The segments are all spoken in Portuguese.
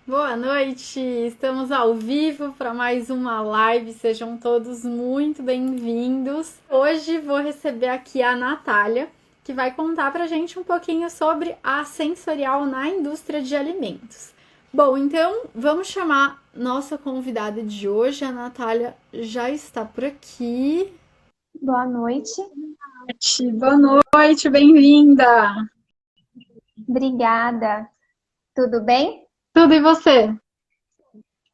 Boa noite! Estamos ao vivo para mais uma live. Sejam todos muito bem-vindos. Hoje vou receber aqui a Natália, que vai contar para a gente um pouquinho sobre a sensorial na indústria de alimentos. Bom, então vamos chamar nossa convidada de hoje. A Natália já está por aqui. Boa noite. Boa noite, bem-vinda! Obrigada. Tudo bem? Tudo e você?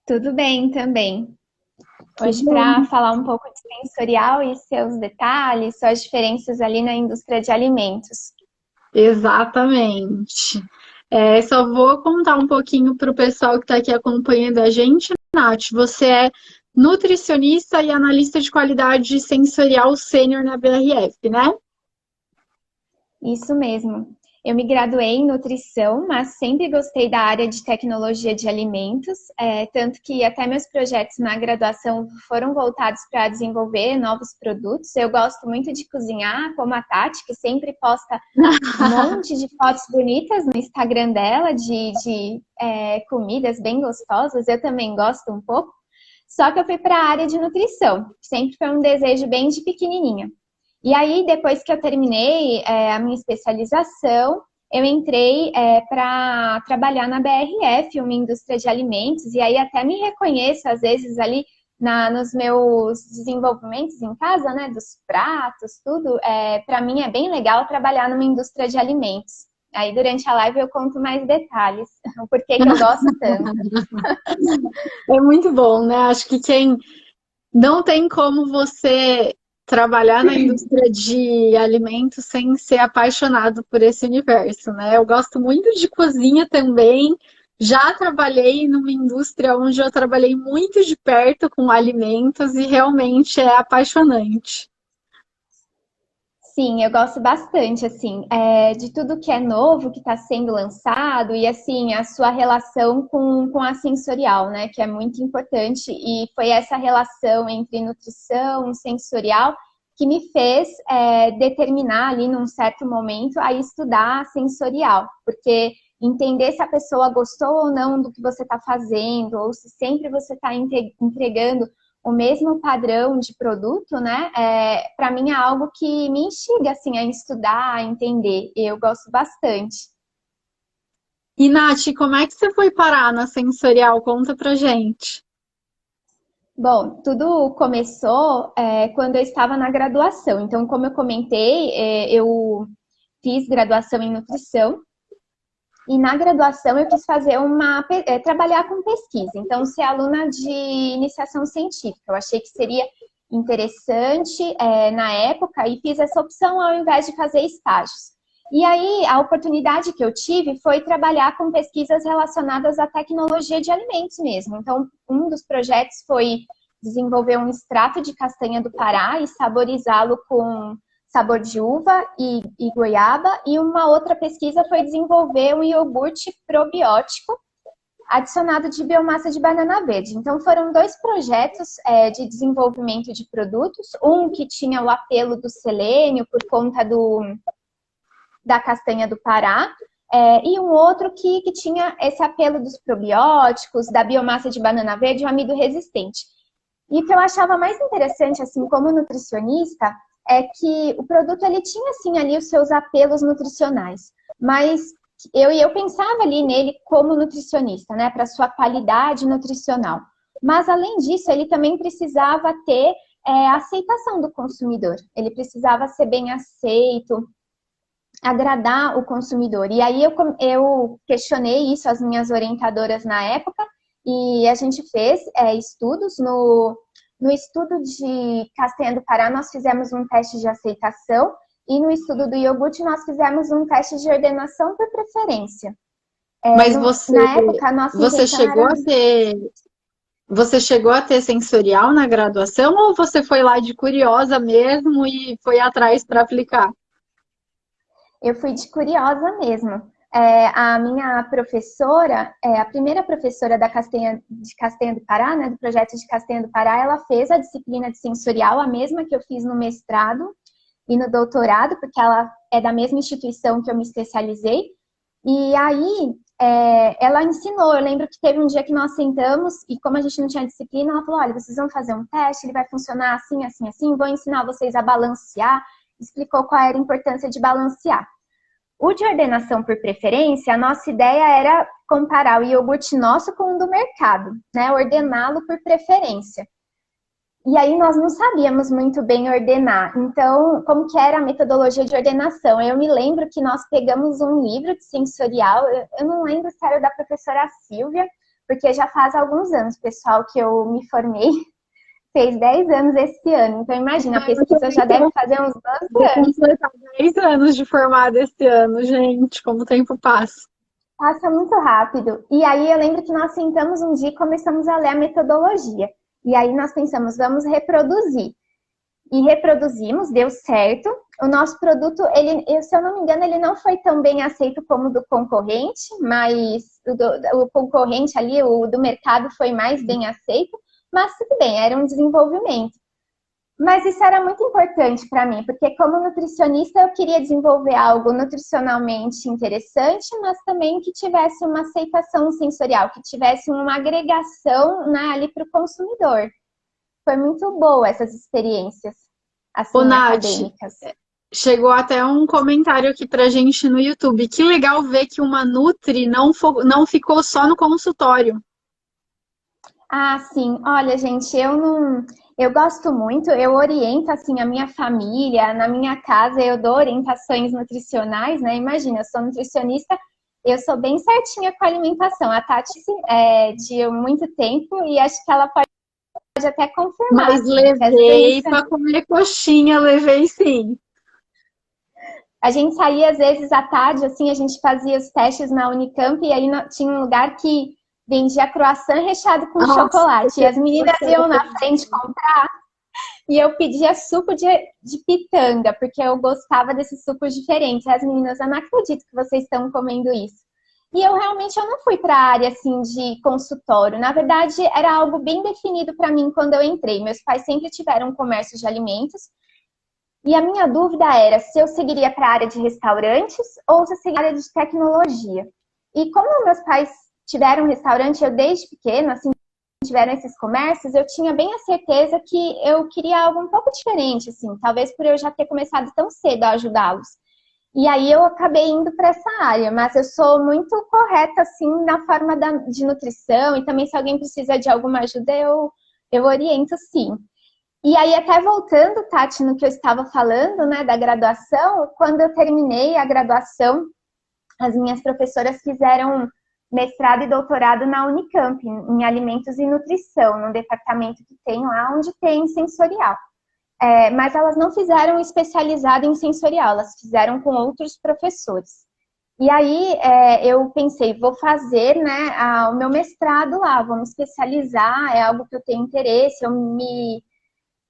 Tudo bem também. Que Hoje bom! para falar um pouco de sensorial e seus detalhes, suas diferenças ali na indústria de alimentos. Exatamente. Só vou contar um pouquinho para o pessoal que está aqui acompanhando a gente. Nath, você é nutricionista e analista de qualidade sensorial sênior na BRF, né? Isso mesmo. Eu me graduei em nutrição, mas sempre gostei da área de tecnologia de alimentos, tanto que até meus projetos na graduação foram voltados para desenvolver novos produtos. Eu gosto muito de cozinhar, como a Tati, que sempre posta um monte de fotos bonitas no Instagram dela de comidas bem gostosas. Eu também gosto um pouco. Só que eu fui para a área de nutrição. Sempre foi um desejo bem de pequenininha. E aí, depois que eu terminei a minha especialização, eu entrei para trabalhar na BRF, uma indústria de alimentos, e aí até me reconheço, às vezes, ali nos meus desenvolvimentos em casa, né, dos pratos, tudo. Para mim é bem legal trabalhar numa indústria de alimentos. Aí, durante a live, eu conto mais detalhes, o porquê que eu gosto tanto. É muito bom, né? Acho que quem não tem como você trabalhar na indústria de alimentos sem ser apaixonado por esse universo, né? Eu gosto muito de cozinha também. Já trabalhei numa indústria onde eu trabalhei muito de perto com alimentos e realmente é apaixonante. Sim, eu gosto bastante, assim, de tudo que é novo, que está sendo lançado, e, assim, a sua relação com a sensorial, né, que é muito importante, e foi essa relação entre nutrição e sensorial que me fez determinar ali, num certo momento, a estudar sensorial, porque entender se a pessoa gostou ou não do que você está fazendo, ou se sempre você está entregando o mesmo padrão de produto, né? Para mim é algo que me instiga assim a estudar, a entender. Eu gosto bastante. E, Nath, como é que você foi parar na sensorial? Conta pra gente. Bom, tudo começou quando eu estava na graduação. Então, como eu comentei, eu fiz graduação em nutrição. E na graduação eu quis fazer trabalhar com pesquisa, então ser aluna de iniciação científica. Eu achei que seria interessante na época e fiz essa opção ao invés de fazer estágios. E aí a oportunidade que eu tive foi trabalhar com pesquisas relacionadas à tecnologia de alimentos mesmo. Então, um dos projetos foi desenvolver um extrato de castanha do Pará e saborizá-lo com sabor de uva e goiaba, e uma outra pesquisa foi desenvolver um iogurte probiótico adicionado de biomassa de banana verde. Então, foram dois projetos de desenvolvimento de produtos, um que tinha o apelo do selênio por conta da castanha do Pará, e um outro que tinha esse apelo dos probióticos, da biomassa de banana verde, o amido resistente. E o que eu achava mais interessante, assim, como nutricionista, é que o produto ele tinha assim ali os seus apelos nutricionais, mas eu pensava ali nele como nutricionista, né, para sua qualidade nutricional. Mas além disso, ele também precisava ter a aceitação do consumidor. Ele precisava ser bem aceito, agradar o consumidor. E aí eu questionei isso às minhas orientadoras na época e a gente fez estudos no estudo de castanha do Pará, nós fizemos um teste de aceitação e no estudo do iogurte nós fizemos um teste de ordenação por preferência. Mas você, Na época, a nossa você intenção chegou era... a ter Você chegou a ter sensorial na graduação ou você foi lá de curiosa mesmo e foi atrás para aplicar? Eu fui de curiosa mesmo. A minha professora, a primeira professora de Castanha do Pará, né, do projeto de Castanha do Pará, ela fez a disciplina de sensorial, a mesma que eu fiz no mestrado e no doutorado, porque ela é da mesma instituição que eu me especializei. E aí, ela ensinou. Eu lembro que teve um dia que nós sentamos e como a gente não tinha disciplina, ela falou, olha, vocês vão fazer um teste, ele vai funcionar assim, assim, assim, vou ensinar vocês a balancear. Explicou qual era a importância de balancear. O de ordenação por preferência, a nossa ideia era comparar o iogurte nosso com o do mercado, né? Ordená-lo por preferência. E aí nós não sabíamos muito bem ordenar. Então, como que era a metodologia de ordenação? Eu me lembro que nós pegamos um livro de sensorial, eu não lembro se era da professora Silvia, porque já faz alguns anos, pessoal, que eu me formei. Fez 10 anos esse ano. Então, imagina, a pesquisa já deve fazer uns 12 anos. Vou completar 10 anos de formada esse ano, gente, como o tempo passa. Passa muito rápido. E aí eu lembro que nós sentamos um dia e começamos a ler a metodologia. E aí nós pensamos, vamos reproduzir. E reproduzimos, deu certo. O nosso produto, se eu não me engano, ele não foi tão bem aceito como o do concorrente, mas o concorrente ali, o do mercado, foi mais bem aceito. Mas tudo bem, era um desenvolvimento. Mas isso era muito importante para mim, porque como nutricionista eu queria desenvolver algo nutricionalmente interessante, mas também que tivesse uma aceitação sensorial, que tivesse uma agregação, né, ali para o consumidor. Foi muito boa essas experiências, assim, Ô, Nath, acadêmicas. chegou até um comentário aqui pra gente no YouTube. Que legal ver que uma Nutri não ficou só no consultório. Ah, sim. Olha, gente, eu gosto muito, eu oriento, assim, a minha família, na minha casa, eu dou orientações nutricionais, né? Imagina, eu sou nutricionista, eu sou bem certinha com a alimentação. A Tati é de muito tempo e acho que ela pode até confirmar. Mas levei pra comer coxinha, levei sim. A gente saía, às vezes, à tarde, assim, a gente fazia os testes na Unicamp e aí tinha um lugar que vendia croissant recheado com chocolate. E as meninas iam na frente comprar e eu pedia suco de pitanga, porque eu gostava desses sucos diferentes. E as meninas, eu não acredito que vocês estão comendo isso. E eu realmente não fui para a área assim, de consultório. Na verdade, era algo bem definido para mim quando eu entrei. Meus pais sempre tiveram um comércio de alimentos. E a minha dúvida era se eu seguiria para a área de restaurantes ou se eu seguiria para a área de tecnologia. E como meus pais tiveram um restaurante, eu desde pequena, assim, tiveram esses comércios, eu tinha bem a certeza que eu queria algo um pouco diferente, assim, talvez por eu já ter começado tão cedo a ajudá-los. E aí eu acabei indo para essa área, mas eu sou muito correta, assim, na forma de nutrição, e também se alguém precisa de alguma ajuda, eu oriento, sim. E aí, até voltando, Tati, no que eu estava falando, né, da graduação, quando eu terminei a graduação, as minhas professoras fizeram mestrado e doutorado na Unicamp, em alimentos e nutrição, no departamento que tem lá, onde tem sensorial. Mas elas não fizeram especializado em sensorial, elas fizeram com outros professores. E aí eu pensei, vou fazer, né, o meu mestrado lá, vou me especializar, é algo que eu tenho interesse,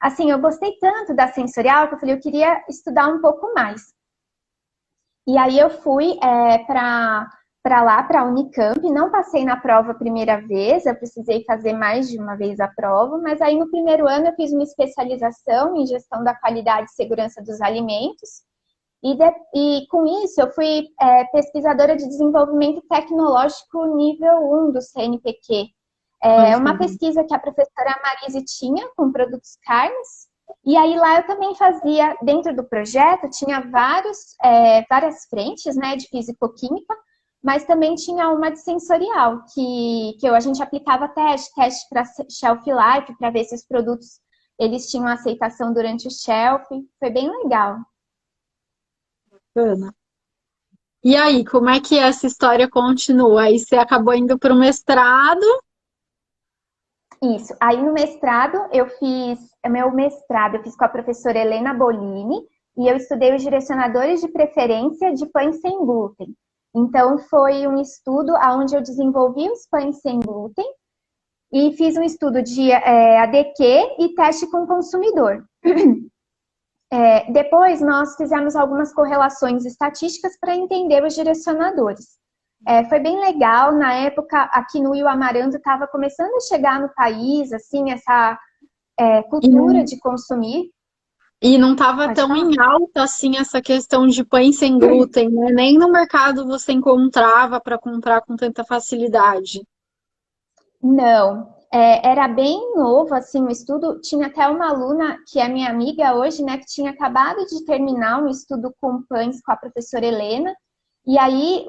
assim, eu gostei tanto da sensorial que eu falei, eu queria estudar um pouco mais. E aí eu fui para lá, para a Unicamp, não passei na prova a primeira vez, eu precisei fazer mais de uma vez a prova, mas aí no primeiro ano eu fiz uma especialização em gestão da qualidade e segurança dos alimentos, e com isso eu fui pesquisadora de desenvolvimento tecnológico nível 1 do CNPq. Uma pesquisa que a professora Marise tinha com produtos carnes, e aí lá eu também fazia, dentro do projeto, tinha várias frentes, né, de fisicoquímica, mas também tinha uma de sensorial, que a gente aplicava teste para shelf life, para ver se os produtos eles tinham aceitação durante o shelf. Foi bem legal. Bacana. E aí, como é que essa história continua? Aí você acabou indo para o mestrado? Isso. Aí no mestrado, eu fiz com a professora Helena Bolini, e eu estudei os direcionadores de preferência de pães sem glúten. Então, foi um estudo onde eu desenvolvi os pães sem glúten e fiz um estudo de ADQ e teste com o consumidor. Depois, nós fizemos algumas correlações estatísticas para entender os direcionadores. Foi bem legal, na época, a quinoa e o amaranto estava começando a chegar no país, assim, essa cultura de consumir. E não estava Pode tão falar. em alta assim essa questão de pães sem glúten, né? Nem no mercado você encontrava para comprar com tanta facilidade. Não, era bem novo, assim, o estudo. Tinha até uma aluna, que é minha amiga hoje, né, que tinha acabado de terminar um estudo com pães com a professora Helena, e aí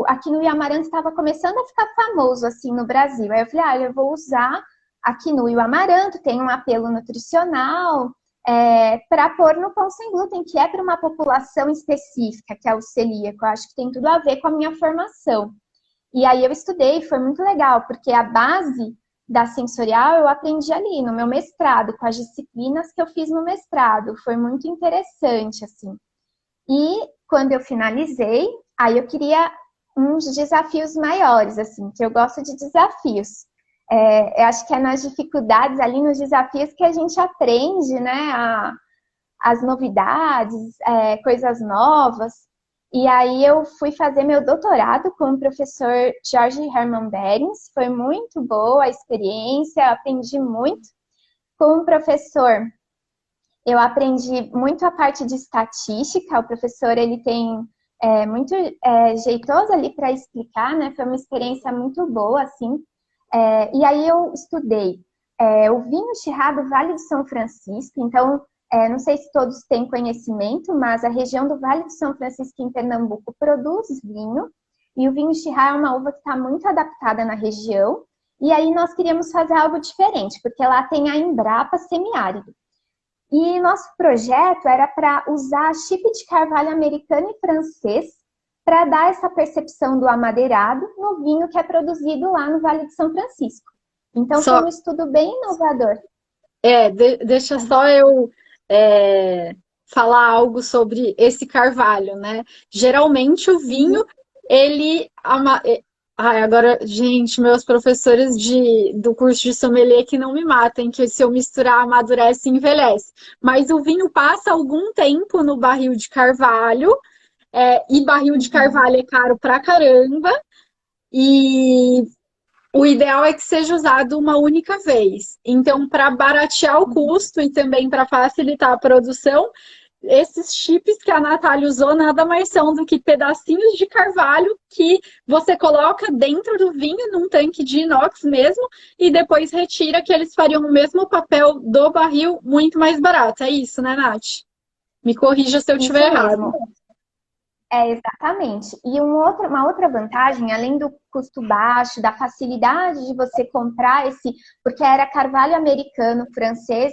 aqui no Amaranto estava começando a ficar famoso, assim, no Brasil. Aí eu falei, eu vou usar aqui no Amaranto, tem um apelo nutricional, para pôr no pão sem glúten, que é para uma população específica, que é o celíaco. Eu acho que tem tudo a ver com a minha formação. E aí eu estudei, foi muito legal, porque a base da sensorial eu aprendi ali no meu mestrado, com as disciplinas que eu fiz no mestrado. Foi muito interessante, assim. E quando eu finalizei, aí eu queria uns desafios maiores, assim, que eu gosto de desafios. Eu acho que é nas dificuldades ali, nos desafios que a gente aprende, né, as novidades, coisas novas. E aí eu fui fazer meu doutorado com o professor George Hermann Berens. Foi muito boa a experiência, aprendi muito. Com o professor, eu aprendi muito a parte de estatística. O professor, ele tem muito jeitoso ali para explicar, né? Foi uma experiência muito boa, assim. E aí eu estudei o vinho Chirá do Vale do São Francisco. Então, não sei se todos têm conhecimento, mas a região do Vale do São Francisco, em Pernambuco, produz vinho. E o vinho Chirá é uma uva que está muito adaptada na região. E aí nós queríamos fazer algo diferente, porque lá tem a Embrapa semiárido. E nosso projeto era para usar chip de carvalho americano e francês para dar essa percepção do amadeirado no vinho que é produzido lá no Vale de São Francisco. Então foi Só, um estudo bem inovador. deixa só eu é, falar algo sobre esse carvalho, né? Geralmente o Uhum. vinho, ele. Ai, agora, gente, meus professores do curso de sommelier que não me matem, que se eu misturar amadurece e envelhece. Mas o vinho passa algum tempo no barril de carvalho, e barril de Uhum. carvalho é caro pra caramba, e o ideal é que seja usado uma única vez. Então, para baratear o Uhum. custo e também para facilitar a produção, esses chips que a Natália usou nada mais são do que pedacinhos de carvalho que você coloca dentro do vinho, num tanque de inox mesmo, e depois retira, que eles fariam o mesmo papel do barril, muito mais barato. É isso, né, Nath? Me corrija se eu Isso estiver errado. mesmo. Exatamente. E uma outra vantagem, além do custo baixo, da facilidade de você comprar porque era carvalho americano, francês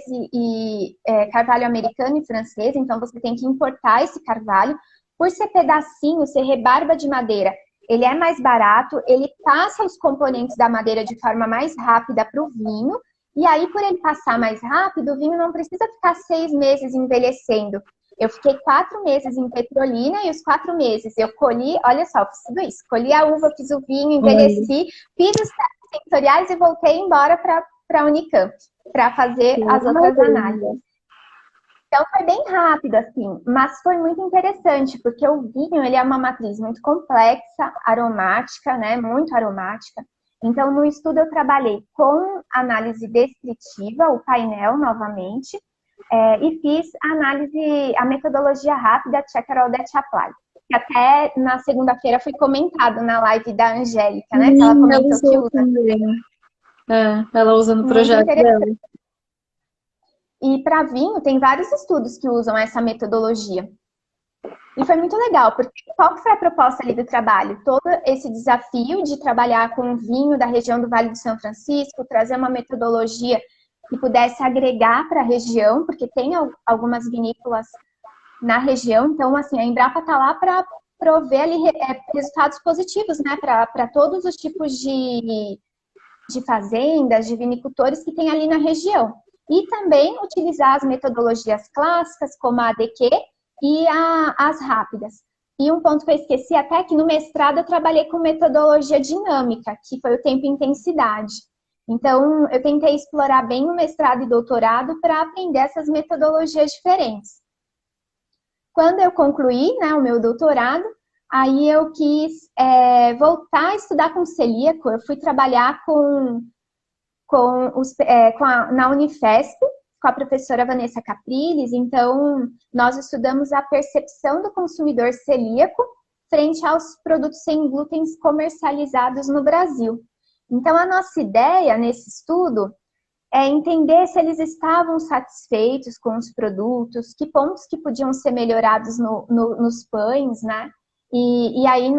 carvalho americano e francês, então você tem que importar esse carvalho. Por ser pedacinho, ser rebarba de madeira, ele é mais barato, ele passa os componentes da madeira de forma mais rápida para o vinho, e aí, por ele passar mais rápido, o vinho não precisa ficar 6 meses envelhecendo. Eu fiquei 4 meses em Petrolina e os 4 meses eu colhi, olha só, fiz tudo isso. Colhi a uva, fiz o vinho, Olha, envelheci, fiz os testes sensoriais e voltei embora para a Unicamp para fazer que as outras maravilha. análises. Então foi bem rápido, assim, mas foi muito interessante, porque o vinho ele é uma matriz muito complexa, aromática, né? Muito aromática. Então, no estudo eu trabalhei com análise descritiva, o painel novamente, e fiz a metodologia rápida Check-It-All That Apply. Que até na segunda-feira foi comentado na live da Angélica, né? Que ela Sim, ela comentou que usou usa. também. Ela usa no Muito projeto dela. interessante. E para vinho, tem vários estudos que usam essa metodologia. E foi muito legal, porque qual que foi a proposta ali do trabalho? Todo esse desafio de trabalhar com vinho da região do Vale do São Francisco, trazer uma metodologia que pudesse agregar para a região, porque tem algumas vinícolas na região, então, assim, a Embrapa está lá para prover ali resultados positivos, né, para todos os tipos de fazendas, de vinicultores que tem ali na região. E também utilizar as metodologias clássicas, como a ADQ e as rápidas. E um ponto que eu esqueci até que no mestrado eu trabalhei com metodologia dinâmica, que foi o tempo e intensidade. Então, eu tentei explorar bem o mestrado e doutorado para aprender essas metodologias diferentes. Quando eu concluí, né, o meu doutorado, aí eu quis voltar a estudar com celíaco. Eu fui trabalhar na Unifesp, com a professora Vanessa Capriles, então nós estudamos a percepção do consumidor celíaco frente aos produtos sem glúten comercializados no Brasil. Então, a nossa ideia nesse estudo é entender se eles estavam satisfeitos com os produtos, que pontos que podiam ser melhorados nos pães, né? E aí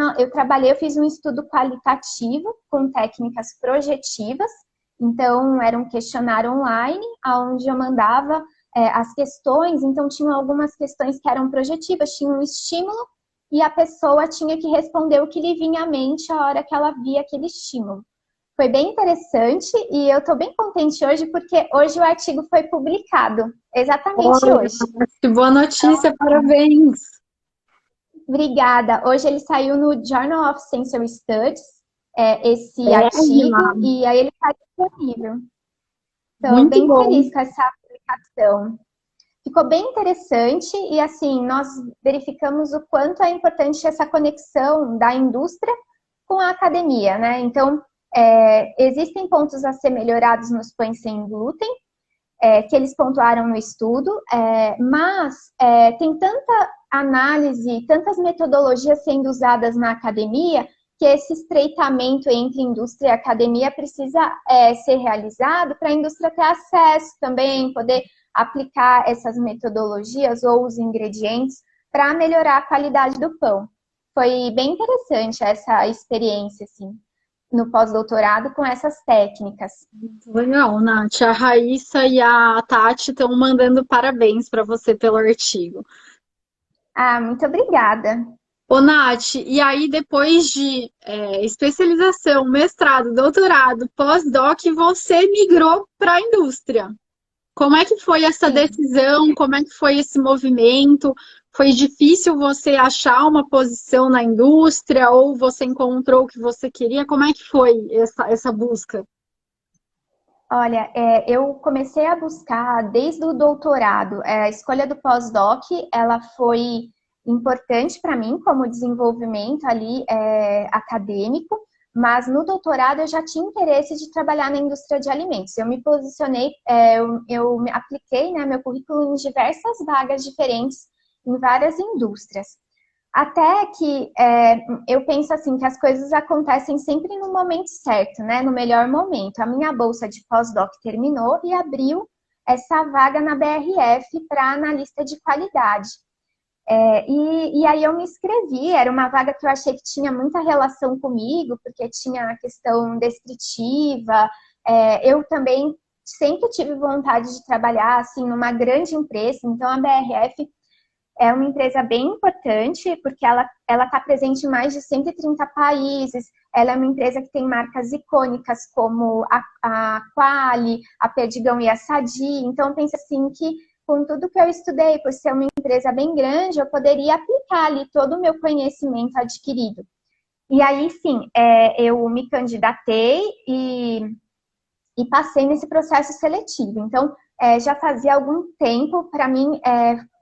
eu fiz um estudo qualitativo com técnicas projetivas. Então, era um questionário online, onde eu mandava as questões. Então, tinham algumas questões que eram projetivas, tinha um estímulo, e a pessoa tinha que responder o que lhe vinha à mente a hora que ela via aquele estímulo. Foi bem interessante e eu estou bem contente hoje, porque hoje o artigo foi publicado, exatamente hoje. Que boa notícia, parabéns! Obrigada. Hoje ele saiu no Journal of Sensory Studies, esse artigo, e aí ele está disponível. Então, muito bem bom. feliz com essa publicação. Ficou bem interessante e, assim, nós verificamos o quanto é importante essa conexão da indústria com a academia, né? Então, existem pontos a ser melhorados nos pães sem glúten, que eles pontuaram no estudo, mas tem tanta análise, tantas metodologias sendo usadas na academia, que esse estreitamento entre indústria e academia precisa ser realizado para a indústria ter acesso também, poder aplicar essas metodologias ou os ingredientes para melhorar a qualidade do pão. Foi bem interessante essa experiência, assim, no pós-doutorado com essas técnicas. Muito legal, Nath. A Raíssa e a Tati estão mandando parabéns para você pelo artigo. Ah, muito obrigada. Ô, Nath, e aí depois de especialização, mestrado, doutorado, pós-doc, você migrou para a indústria. Como é que foi essa decisão? Como é que foi esse movimento? Foi difícil você achar uma posição na indústria ou você encontrou o que você queria? Como é que foi essa busca? Olha, eu comecei a buscar desde o doutorado. A escolha do pós-doc, ela foi importante para mim como desenvolvimento ali acadêmico, mas no doutorado eu já tinha interesse de trabalhar na indústria de alimentos. Eu me posicionei, eu me apliquei, né, meu currículo em diversas vagas diferentes em várias indústrias. Até que eu penso assim, que as coisas acontecem sempre no momento certo, né? No melhor momento. A minha bolsa de pós-doc terminou e abriu essa vaga na BRF para analista de qualidade. E aí eu me inscrevi, era uma vaga que eu achei que tinha muita relação comigo, porque tinha a questão descritiva. Eu também sempre tive vontade de trabalhar assim numa grande empresa, então a BRF é uma empresa bem importante, porque ela está presente em mais de 130 países. Ela é uma empresa que tem marcas icônicas como a Quali, a Perdigão e a Sadi. Então, penso assim que, com tudo que eu estudei, por ser uma empresa bem grande, eu poderia aplicar ali todo o meu conhecimento adquirido. E aí, sim, eu me candidatei e passei nesse processo seletivo. Então, já fazia algum tempo, para mim,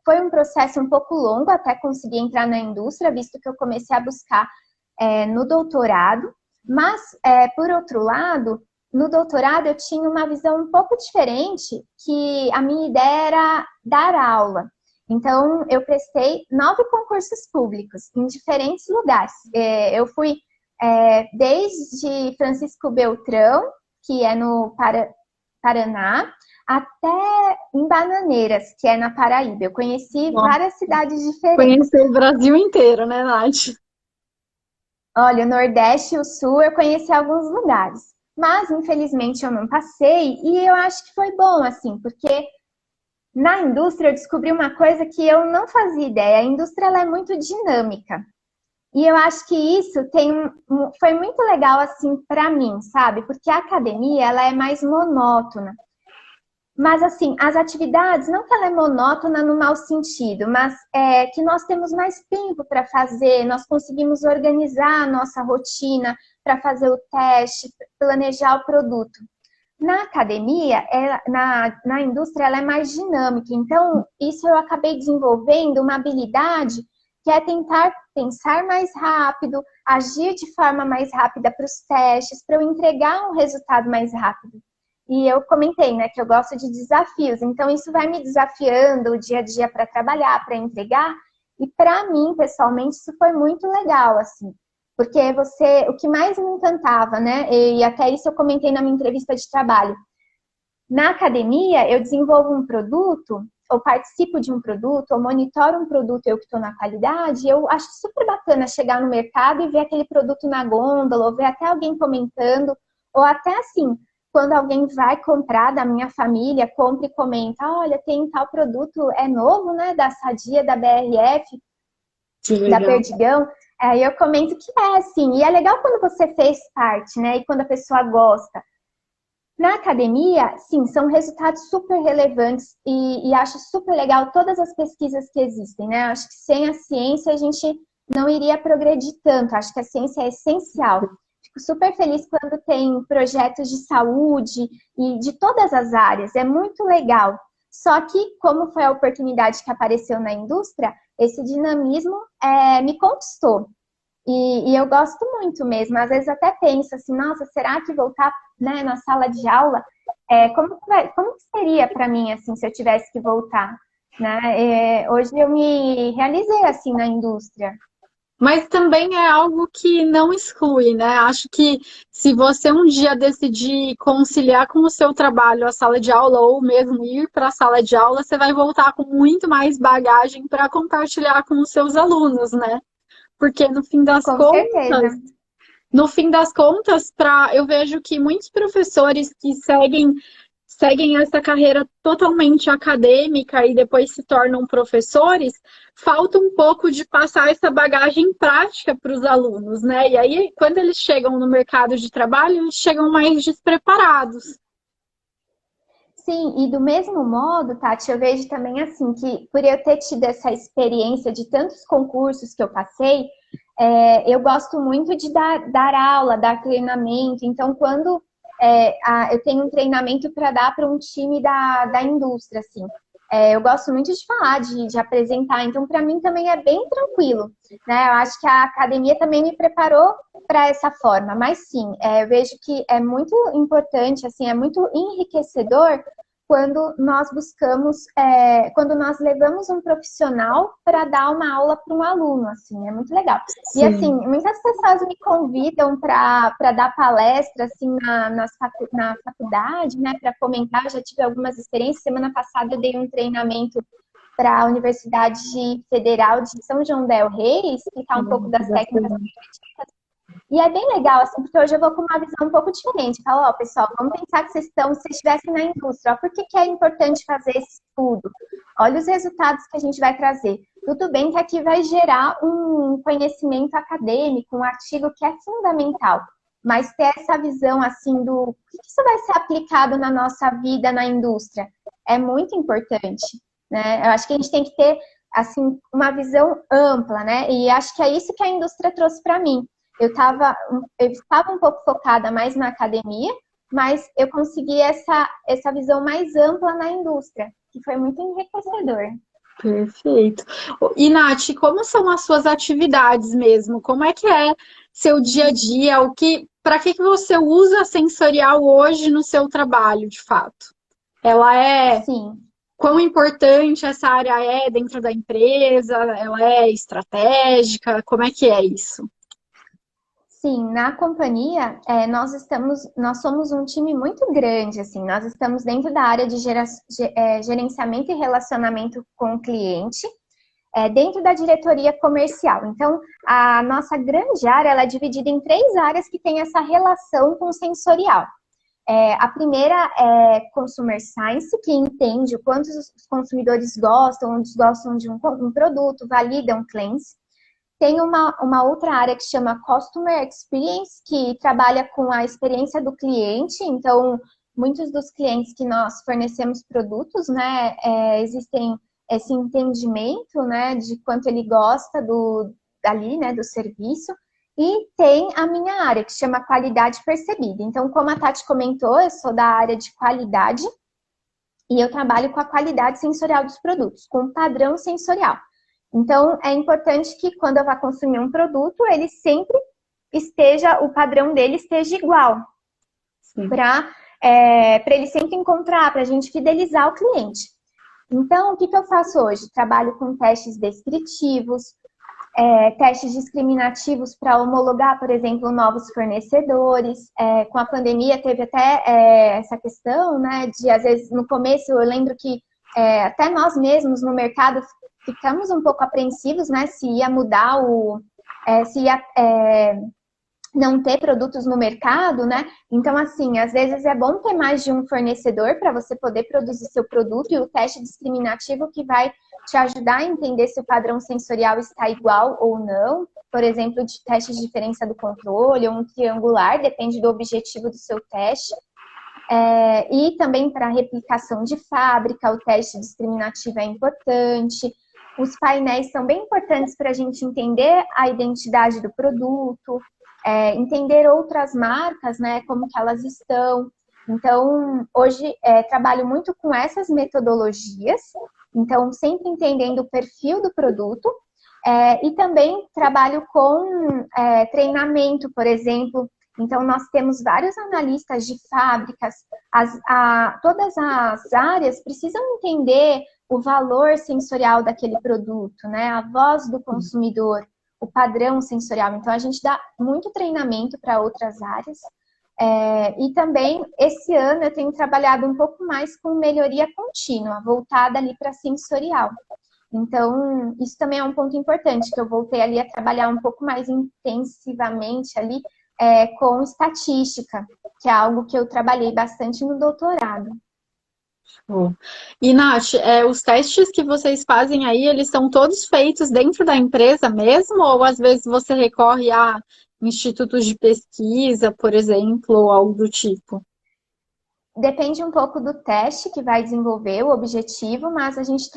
foi um processo um pouco longo até conseguir entrar na indústria, visto que eu comecei a buscar no doutorado. Mas, por outro lado, no doutorado eu tinha uma visão um pouco diferente, que a minha ideia era dar aula. Então, eu prestei 9 concursos públicos em diferentes lugares. Eu fui desde Francisco Beltrão, que é no Paraná, até em Bananeiras, que é na Paraíba. Eu conheci várias cidades diferentes. Conheci o Brasil inteiro, né, Nath? Olha, o Nordeste e o Sul eu conheci alguns lugares. Mas, infelizmente, eu não passei. E eu acho que foi bom, assim, porque na indústria eu descobri uma coisa que eu não fazia ideia. A indústria ela é muito dinâmica. E eu acho que isso foi muito legal, assim, para mim, sabe? Porque a academia, ela é mais monótona. Mas, assim, as atividades, não que ela é monótona no mau sentido, mas que nós temos mais tempo para fazer, nós conseguimos organizar a nossa rotina para fazer o teste, planejar o produto. Na academia, na indústria, ela é mais dinâmica. Então, isso eu acabei desenvolvendo uma habilidade que é tentar pensar mais rápido, agir de forma mais rápida para os testes, para eu entregar um resultado mais rápido. E eu comentei, né, que eu gosto de desafios. Então, isso vai me desafiando o dia a dia para trabalhar, para entregar. E para mim, pessoalmente, isso foi muito legal, assim. Porque o que mais me encantava, né? E até isso eu comentei na minha entrevista de trabalho. Na academia, eu desenvolvo um produto, ou participo de um produto, ou monitoro um produto, eu que estou na qualidade, eu acho super bacana chegar no mercado e ver aquele produto na gôndola, ou ver até alguém comentando, ou até assim, quando alguém vai comprar da minha família, compra e comenta, olha, tem tal produto, é novo, né, da Sadia, da BRF, Que da legal. Perdigão, aí eu comento que é assim, e é legal quando você fez parte, né, e quando a pessoa gosta. Na academia, sim, são resultados super relevantes e acho super legal todas as pesquisas que existem, né? Acho que sem a ciência a gente não iria progredir tanto, acho que a ciência é essencial. Fico super feliz quando tem projetos de saúde e de todas as áreas, é muito legal. Só que, como foi a oportunidade que apareceu na indústria, esse dinamismo me conquistou. E eu gosto muito mesmo. Às vezes até penso assim, nossa, será que voltar, né, na sala de aula, como que seria para mim assim se eu tivesse que voltar? Né? Hoje eu me realizei assim na indústria. Mas também é algo que não exclui, né? Acho que se você um dia decidir conciliar com o seu trabalho a sala de aula ou mesmo ir para a sala de aula, você vai voltar com muito mais bagagem para compartilhar com os seus alunos, né? Porque Com certeza. no fim das contas, eu vejo que muitos professores que seguem essa carreira totalmente acadêmica e depois se tornam professores, falta um pouco de passar essa bagagem prática para os alunos, né? E aí, quando eles chegam no mercado de trabalho, eles chegam mais despreparados. Sim, e do mesmo modo, Tati, eu vejo também assim que por eu ter tido essa experiência de tantos concursos que eu passei, eu gosto muito de dar aula, dar treinamento. Então, quando eu tenho um treinamento para dar para um time da indústria, assim, eu gosto muito de falar, de apresentar. Então, para mim também é bem tranquilo, né? Eu acho que a academia também me preparou para essa forma. Mas sim, eu vejo que é muito importante, assim, é muito enriquecedor quando nós buscamos, quando nós levamos um profissional para dar uma aula para um aluno, assim, é muito legal. E assim, Sim. muitas pessoas me convidam para dar palestra assim na faculdade, né, para comentar. Eu já tive algumas experiências. Semana passada eu dei um treinamento para a Universidade Federal de São João del Rei, explicar um pouco das técnicas. E é bem legal, assim, porque hoje eu vou com uma visão um pouco diferente. Falo, ó, pessoal, vamos pensar que vocês estivessem na indústria. Ó, por que é importante fazer esse estudo? Olha os resultados que a gente vai trazer. Tudo bem que aqui vai gerar um conhecimento acadêmico, um artigo que é fundamental. Mas ter essa visão, assim, do que isso vai ser aplicado na nossa vida na indústria é muito importante, né? Eu acho que a gente tem que ter, assim, uma visão ampla, né? E acho que é isso que a indústria trouxe para mim. Eu estava um pouco focada mais na academia, mas eu consegui essa visão mais ampla na indústria, que foi muito enriquecedor. Perfeito. E, Nath, como são as suas atividades mesmo? Como é que é seu dia a dia? Para que você usa a sensorial hoje no seu trabalho, de fato? Ela é Sim. Quão importante essa área é dentro da empresa? Ela é estratégica? Como é que é isso? Sim, na companhia, nós somos um time muito grande, assim, nós estamos dentro da área de gerenciamento e relacionamento com o cliente, dentro da diretoria comercial. Então, a nossa grande área, ela é dividida em 3 áreas que tem essa relação com o sensorial. A primeira é Consumer Science, que entende o quanto os consumidores gostam ou desgostam de um produto, validam claims. Tem uma outra área que chama Customer Experience, que trabalha com a experiência do cliente. Então, muitos dos clientes que nós fornecemos produtos, né, existem esse entendimento, né, de quanto ele gosta né, do serviço. E tem a minha área, que chama Qualidade Percebida. Então, como a Tati comentou, eu sou da área de qualidade e eu trabalho com a qualidade sensorial dos produtos, com o padrão sensorial. Então, é importante que quando eu vá consumir um produto, ele sempre o padrão dele esteja igual, Sim. para para ele sempre encontrar, para a gente fidelizar o cliente. Então, o que eu faço hoje? Trabalho com testes descritivos, testes discriminativos para homologar, por exemplo, novos fornecedores. Com a pandemia teve até essa questão, né, de às vezes no começo eu lembro que até nós mesmos no mercado ficamos um pouco apreensivos, né, se ia mudar se ia não ter produtos no mercado, né? Então, assim, às vezes é bom ter mais de um fornecedor para você poder produzir seu produto e o teste discriminativo que vai te ajudar a entender se o padrão sensorial está igual ou não. Por exemplo, de teste de diferença do controle ou um triangular, depende do objetivo do seu teste. E também para replicação de fábrica, o teste discriminativo é importante. Os painéis são bem importantes para a gente entender a identidade do produto, entender outras marcas, né, como que elas estão. Então, hoje trabalho muito com essas metodologias, então sempre entendendo o perfil do produto, e também trabalho com treinamento, por exemplo. Então, nós temos vários analistas de fábricas, todas as áreas precisam entender o valor sensorial daquele produto, né, a voz do consumidor, o padrão sensorial. Então, a gente dá muito treinamento para outras áreas. E também, esse ano, eu tenho trabalhado um pouco mais com melhoria contínua, voltada ali para sensorial. Então, isso também é um ponto importante, que eu voltei ali a trabalhar um pouco mais intensivamente ali com estatística, que é algo que eu trabalhei bastante no doutorado. E, Nath, os testes que vocês fazem aí, eles são todos feitos dentro da empresa mesmo? Ou às vezes você recorre a institutos de pesquisa, por exemplo, ou algo do tipo? Depende um pouco do teste que vai desenvolver, o objetivo, mas a gente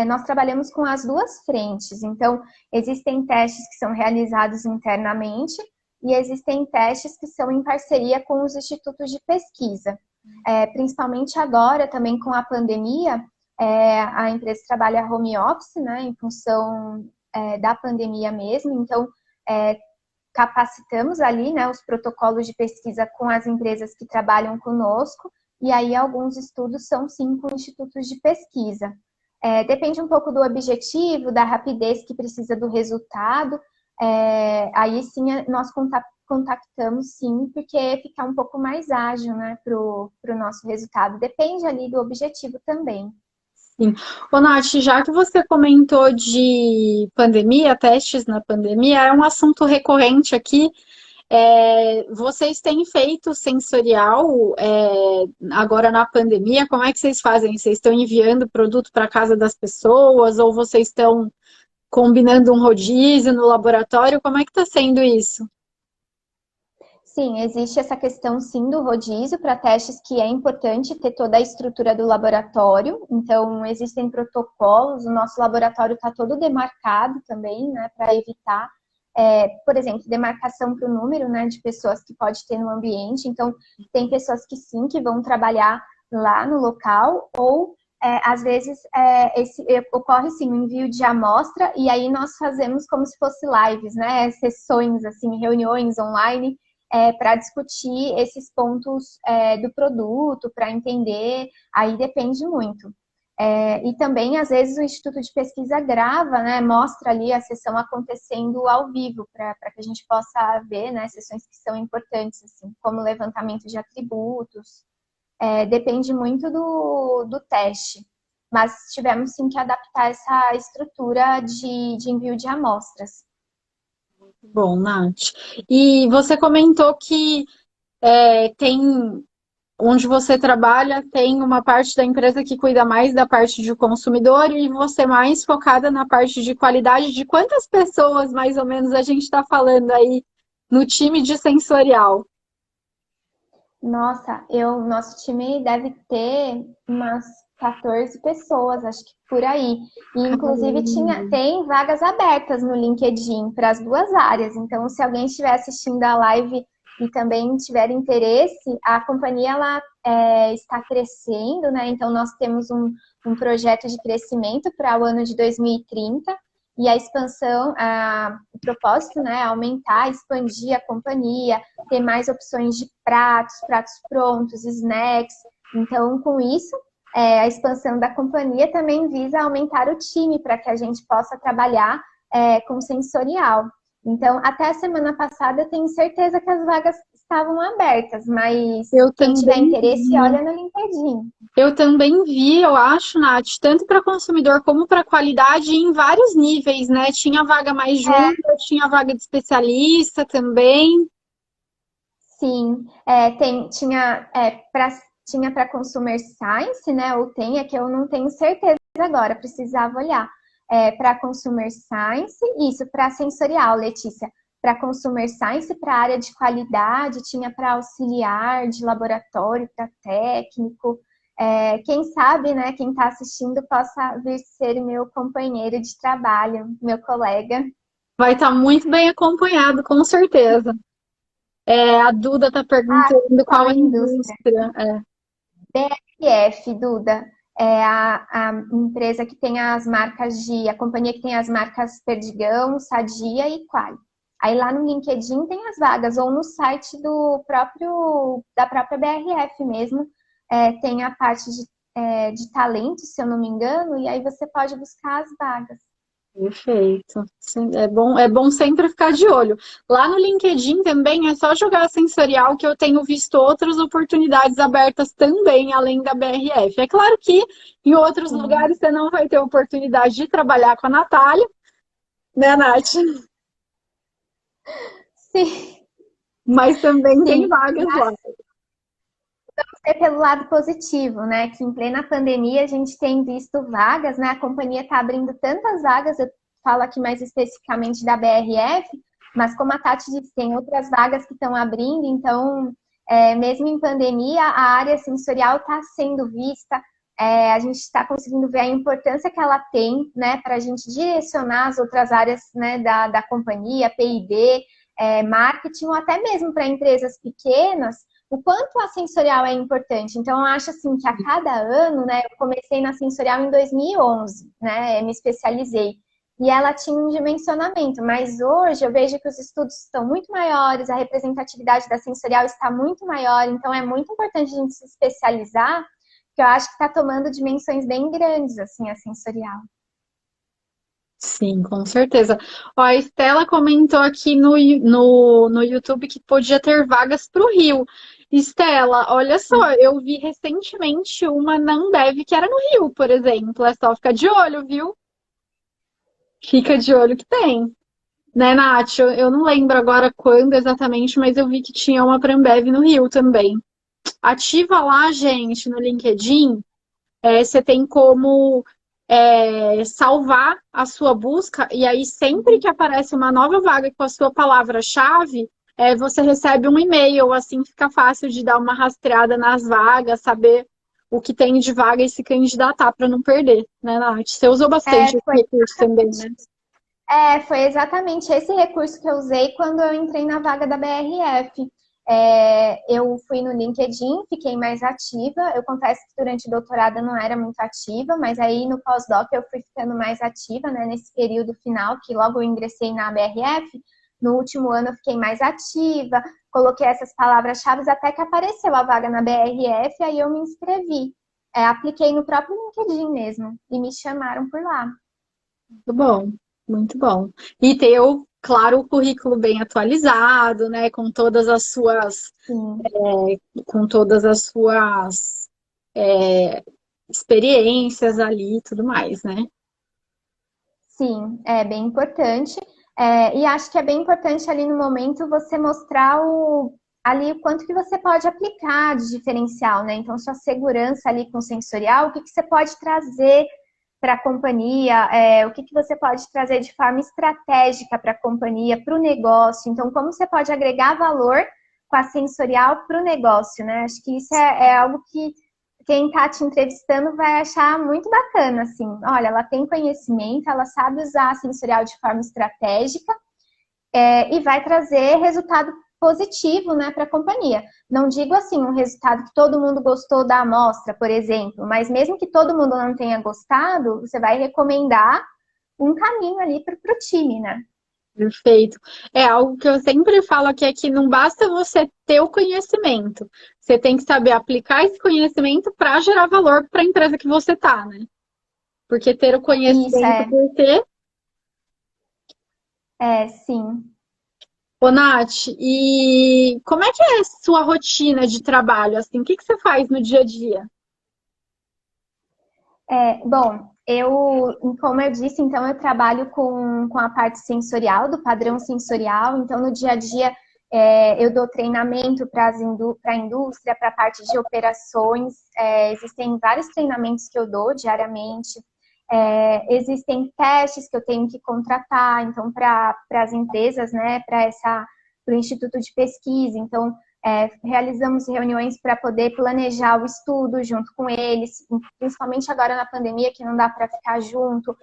nós trabalhamos com as duas frentes. Então, existem testes que são realizados internamente e existem testes que são em parceria com os institutos de pesquisa. Principalmente agora, também com a pandemia, a empresa trabalha home office, né, em função da pandemia mesmo. Então, capacitamos ali, né, os protocolos de pesquisa com as empresas que trabalham conosco, e aí alguns estudos são sim com institutos de pesquisa. Depende um pouco do objetivo, da rapidez que precisa do resultado, aí sim nós contactamos sim, porque fica um pouco mais ágil, né, para o nosso resultado. Depende ali do objetivo também. Sim. Ô, Nath, já que você comentou de pandemia, testes na pandemia, é um assunto recorrente aqui. Vocês têm feito sensorial agora na pandemia? Como é que vocês fazem? Vocês estão enviando produto para casa das pessoas ou vocês estão combinando um rodízio no laboratório? Como é que está sendo isso? Sim, existe essa questão sim do rodízio para testes que é importante ter toda a estrutura do laboratório. Então, existem protocolos, o nosso laboratório está todo demarcado também, né, para evitar, por exemplo, demarcação para o número, né, de pessoas que pode ter no ambiente. Então, tem pessoas que sim, que vão trabalhar lá no local, ou às vezes ocorre sim o envio de amostra, e aí nós fazemos como se fosse lives, né, sessões, assim, reuniões online, para discutir esses pontos do produto, para entender, aí depende muito. E também, às vezes, o Instituto de Pesquisa grava, né, mostra ali a sessão acontecendo ao vivo, para que a gente possa ver, né, sessões que são importantes, assim, como levantamento de atributos. Depende muito do teste, mas tivemos sim que adaptar essa estrutura de envio de amostras. Bom, Nath. E você comentou que onde você trabalha, tem uma parte da empresa que cuida mais da parte de consumidor e você mais focada na parte de qualidade. De quantas pessoas, mais ou menos, a gente está falando aí no time de sensorial? Nossa, nosso time deve ter umas 14 pessoas, acho que por aí. E, inclusive, tem vagas abertas no LinkedIn para as duas áreas. Então, se alguém estiver assistindo a live e também tiver interesse, a companhia ela, está crescendo, né? Então, nós temos um projeto de crescimento para o ano de 2030. E a expansão, o propósito, né, é aumentar, expandir a companhia, ter mais opções de pratos prontos, snacks. Então, com isso, a expansão da companhia também visa aumentar o time para que a gente possa trabalhar com sensorial. Então, até a semana passada, eu tenho certeza que as vagas estavam abertas, mas quem tiver interesse, olha no LinkedIn. Eu também vi, eu acho, Nath, tanto para consumidor como para qualidade em vários níveis, né? Tinha vaga mais júnior, tinha vaga de especialista também. Sim, tinha para Consumer Science, né? Ou tem, é que eu não tenho certeza agora, precisava olhar. Para Consumer Science, isso, para sensorial, Letícia. Para Consumer Science, para área de qualidade, tinha para auxiliar de laboratório, para técnico. Quem sabe, né, quem está assistindo possa vir ser meu companheiro de trabalho, meu colega. Vai estar muito bem acompanhado, com certeza. A Duda está perguntando qual é a indústria. BRF, Duda, é a empresa que tem as marcas a companhia que tem as marcas Perdigão, Sadia e Quali. Aí lá no LinkedIn tem as vagas, ou no site da própria BRF mesmo, tem a parte de talento, se eu não me engano, e aí você pode buscar as vagas. Perfeito. É bom sempre ficar de olho. Lá no LinkedIn também é só jogar sensorial que eu tenho visto outras oportunidades abertas também, além da BRF. É claro que em outros lugares você não vai ter oportunidade de trabalhar com a Natália, né, Nath? Sim. Mas também Sim. tem vagas lá. Vamos ver pelo lado positivo, né? Que em plena pandemia a gente tem visto vagas, né? A companhia está abrindo tantas vagas, eu falo aqui mais especificamente da BRF, mas como a Tati disse, tem outras vagas que estão abrindo, então, mesmo em pandemia, a área sensorial está sendo vista, a gente está conseguindo ver a importância que ela tem, né, para a gente direcionar as outras áreas, né, da companhia, P&D, marketing, ou até mesmo para empresas pequenas, o quanto a sensorial é importante. Então, eu acho assim que a cada ano, né, eu comecei na sensorial em 2011, né, me especializei. E ela tinha um dimensionamento, mas hoje eu vejo que os estudos estão muito maiores, a representatividade da sensorial está muito maior, então é muito importante a gente se especializar, que eu acho que está tomando dimensões bem grandes, assim, a sensorial. Sim, com certeza. Ó, a Estela comentou aqui no YouTube que podia ter vagas para o Rio. Estela, olha só, eu vi recentemente uma na Ambev que era no Rio, por exemplo. É só ficar de olho, viu? Fica de olho que tem. Né, Nath? Eu não lembro agora quando exatamente, mas eu vi que tinha uma para Ambev no Rio também. Ativa lá, gente, no LinkedIn. Você tem como salvar a sua busca e aí sempre que aparece uma nova vaga com a sua palavra-chave, você recebe um e-mail, assim fica fácil de dar uma rastreada nas vagas, saber o que tem de vaga e se candidatar para não perder, né, Nath? Você usou bastante esse recurso também, né? Foi exatamente esse recurso que eu usei quando eu entrei na vaga da BRF. Eu fui no LinkedIn, fiquei mais ativa. Eu confesso que durante o doutorado eu não era muito ativa, mas aí no pós-doc eu fui ficando mais ativa, né, nesse período final, que logo eu ingressei na BRF. No último ano eu fiquei mais ativa, coloquei essas palavras-chave até que apareceu a vaga na BRF, aí eu me inscrevi. Apliquei no próprio LinkedIn mesmo e me chamaram por lá. Muito bom, muito bom. E ter, claro, o currículo bem atualizado, né, com todas as suas Sim. com todas as suas experiências ali e tudo mais, né? Sim, é bem importante. E acho que é bem importante ali no momento você mostrar ali o quanto que você pode aplicar de diferencial, né? Então, sua segurança ali com o sensorial, o que você pode trazer para a companhia, o que você pode trazer de forma estratégica para a companhia, para o negócio. Então, como você pode agregar valor com a sensorial para o negócio, né? Acho que isso é algo que quem está te entrevistando vai achar muito bacana, assim. Olha, ela tem conhecimento, ela sabe usar a sensorial de forma estratégica e vai trazer resultado positivo, né, para a companhia. Não digo assim um resultado que todo mundo gostou da amostra, por exemplo, mas mesmo que todo mundo não tenha gostado, você vai recomendar um caminho ali para o time, né? Perfeito. É algo que eu sempre falo aqui, é que não basta você ter o conhecimento. Você tem que saber aplicar esse conhecimento para gerar valor para a empresa que você tá, né? Porque ter o Isso, conhecimento por ter. sim. Ô, Nath, e como é que é a sua rotina de trabalho? Assim, o que que você faz no dia a dia? Bom, como eu disse, então eu trabalho com a parte sensorial, do padrão sensorial, então no dia a dia eu dou treinamento para a indústria, para a parte de operações, existem vários treinamentos que eu dou diariamente, existem testes que eu tenho que contratar, então, para as empresas, né, para o Instituto de Pesquisa, então, realizamos reuniões para poder planejar o estudo junto com eles, principalmente agora na pandemia, que não dá para ficar junto.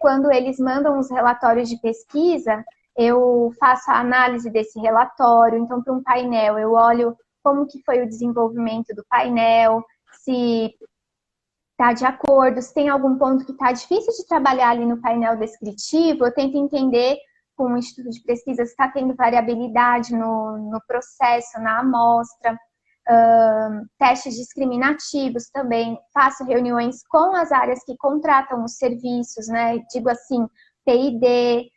Quando eles mandam os relatórios de pesquisa, eu faço a análise desse relatório. Então, para um painel, eu olho como que foi o desenvolvimento do painel, se está de acordo, se tem algum ponto que está difícil de trabalhar ali no painel descritivo, eu tento entender com o Instituto de Pesquisa se está tendo variabilidade no processo, na amostra, testes discriminativos também, faço reuniões com as áreas que contratam os serviços, né? Digo assim, P&D,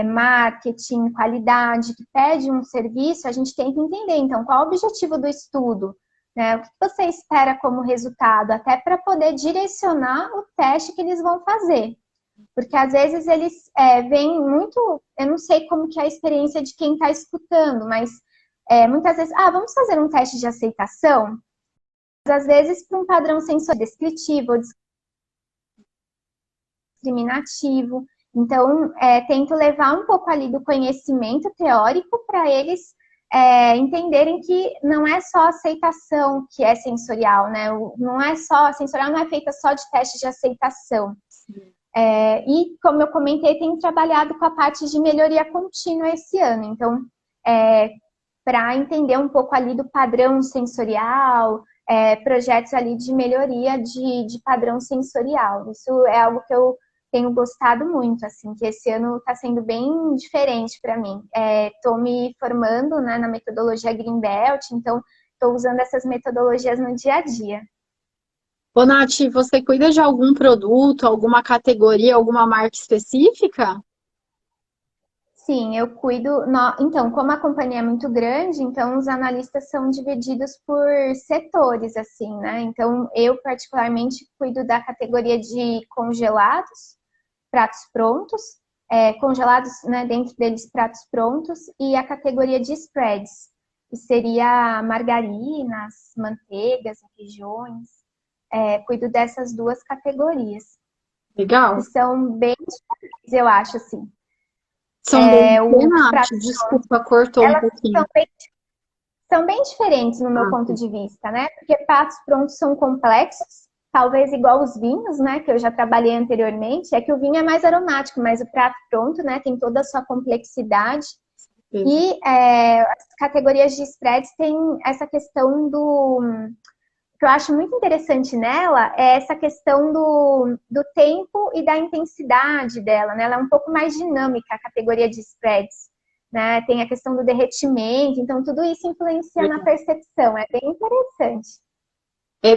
marketing, qualidade, que pede um serviço, a gente tem que entender, então, qual é o objetivo do estudo, né? O que você espera como resultado, até para poder direcionar o teste que eles vão fazer. Porque às vezes eles veem muito, eu não sei como que é a experiência de quem está escutando, mas muitas vezes, vamos fazer um teste de aceitação? Às vezes para um padrão sensorial descritivo ou discriminativo. Então, tento levar um pouco ali do conhecimento teórico para eles entenderem que não é só aceitação que é sensorial, né? Não é só, a sensorial não é feita só de teste de aceitação. E, como eu comentei, tenho trabalhado com a parte de melhoria contínua esse ano. Então, para entender um pouco ali do padrão sensorial, projetos ali de melhoria de padrão sensorial. Isso é algo que eu tenho gostado muito, assim, que esse ano está sendo bem diferente para mim. Estou me formando, né, na metodologia Greenbelt, então estou usando essas metodologias no dia a dia. Ô, Nath, você cuida de algum produto, alguma categoria, alguma marca específica? Sim, eu cuido. Então, como a companhia é muito grande, então os analistas são divididos por setores, assim, né? Então, eu particularmente cuido da categoria de congelados, pratos prontos, congelados, né? Dentro deles, pratos prontos, e a categoria de spreads, que seria margarinas, manteigas, requeijões. Cuido dessas duas categorias, que Legal. são bem diferentes, eu acho, assim. São bem, Os Nath, pratos desculpa, cortou um elas pouquinho. são bem diferentes no meu Ah, ponto de vista, né? Porque pratos prontos são complexos, talvez igual os vinhos, né? Que eu já trabalhei anteriormente. É que o vinho é mais aromático, mas o prato pronto, né? Tem toda a sua complexidade. beleza. E as categorias de spreads têm essa questão do... O que eu acho muito interessante nela é essa questão do tempo e da intensidade dela, né? Ela é um pouco mais dinâmica, a categoria de spreads. Né? Tem a questão do derretimento, então tudo isso influencia na percepção, é bem interessante.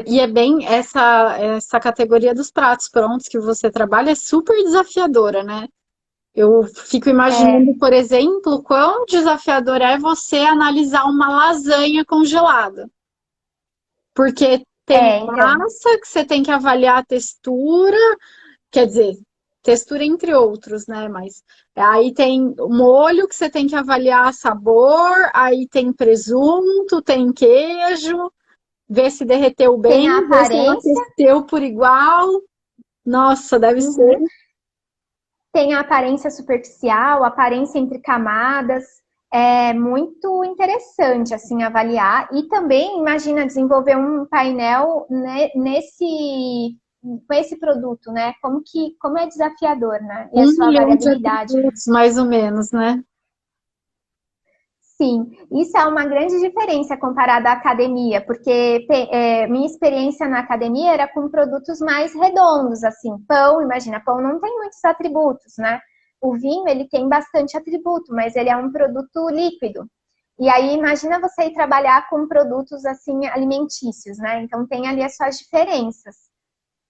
E é bem essa categoria dos pratos prontos que você trabalha é super desafiadora, né? Eu fico imaginando, por exemplo, quão desafiador é você analisar uma lasanha congelada. Porque tem Então, massa que você tem que avaliar a textura, quer dizer, textura entre outros, né? Mas aí tem molho que você tem que avaliar sabor, aí tem presunto, tem queijo, ver se derreteu tem a bem, ver se ela aparência, aqueceu por igual. Nossa, deve ser. uhum, tem a aparência superficial, a aparência entre camadas, é muito interessante, assim, avaliar. E também, imagina, desenvolver um painel com esse produto, né? Como é desafiador, né? E a 1 sua milhão de variabilidade. atributos, mais ou menos, né? Sim, isso é uma grande diferença comparada à academia, porque minha experiência na academia era com produtos mais redondos, assim, pão, imagina, pão não tem muitos atributos, né? O vinho, ele tem bastante atributo, mas ele é um produto líquido. E aí, imagina você ir trabalhar com produtos, assim, alimentícios, né? Então, tem ali as suas diferenças,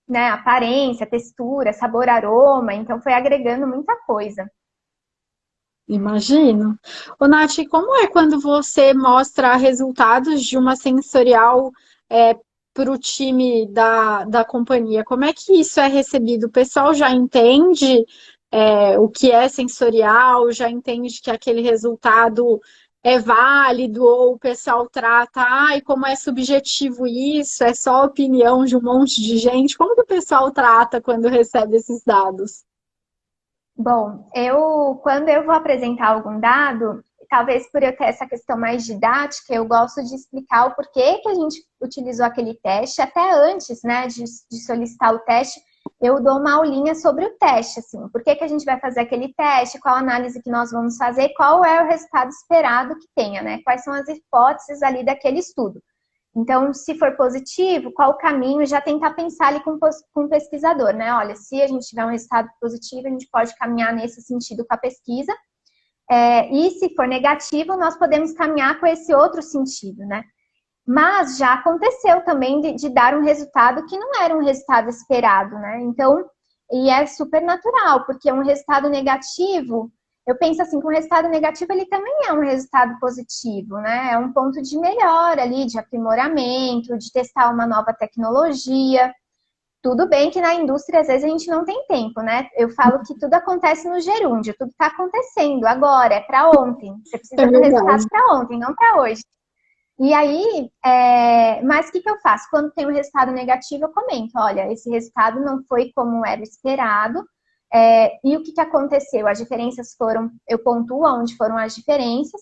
né? Aparência, textura, sabor, aroma, então foi agregando muita coisa. Imagino. Ô, Nath, como é quando você mostra resultados de uma sensorial para o time da companhia? Como é que isso é recebido? O pessoal já entende o que é sensorial, já entende que aquele resultado é válido, ou o pessoal trata, ai, como é subjetivo isso, é só opinião de um monte de gente? Como que o pessoal trata quando recebe esses dados? Bom, quando eu vou apresentar algum dado, talvez por eu ter essa questão mais didática, eu gosto de explicar o porquê que a gente utilizou aquele teste, até antes, né, de solicitar o teste, eu dou uma aulinha sobre o teste, assim, por que que a gente vai fazer aquele teste, qual análise que nós vamos fazer, qual é o resultado esperado que tenha, né, quais são as hipóteses ali daquele estudo. Então, se for positivo, qual o caminho? Já tentar pensar ali com o pesquisador, né? Olha, se a gente tiver um resultado positivo, a gente pode caminhar nesse sentido com a pesquisa. E se for negativo, nós podemos caminhar com esse outro sentido, né? Mas já aconteceu também de dar um resultado que não era um resultado esperado, né? Então, e é super natural, porque um resultado negativo, eu penso assim, que um resultado negativo ele também é um resultado positivo, né? É um ponto de melhora ali, de aprimoramento, de testar uma nova tecnologia. Tudo bem que na indústria às vezes a gente não tem tempo, né? Eu falo que tudo acontece no gerúndio, tudo está acontecendo agora, é para ontem. Você É precisa do resultado verdade. para ontem, não para hoje. E aí, mas o que eu faço? Quando tem um resultado negativo, eu comento, olha, esse resultado não foi como era esperado, e o que aconteceu? As diferenças foram, eu pontuo onde foram as diferenças,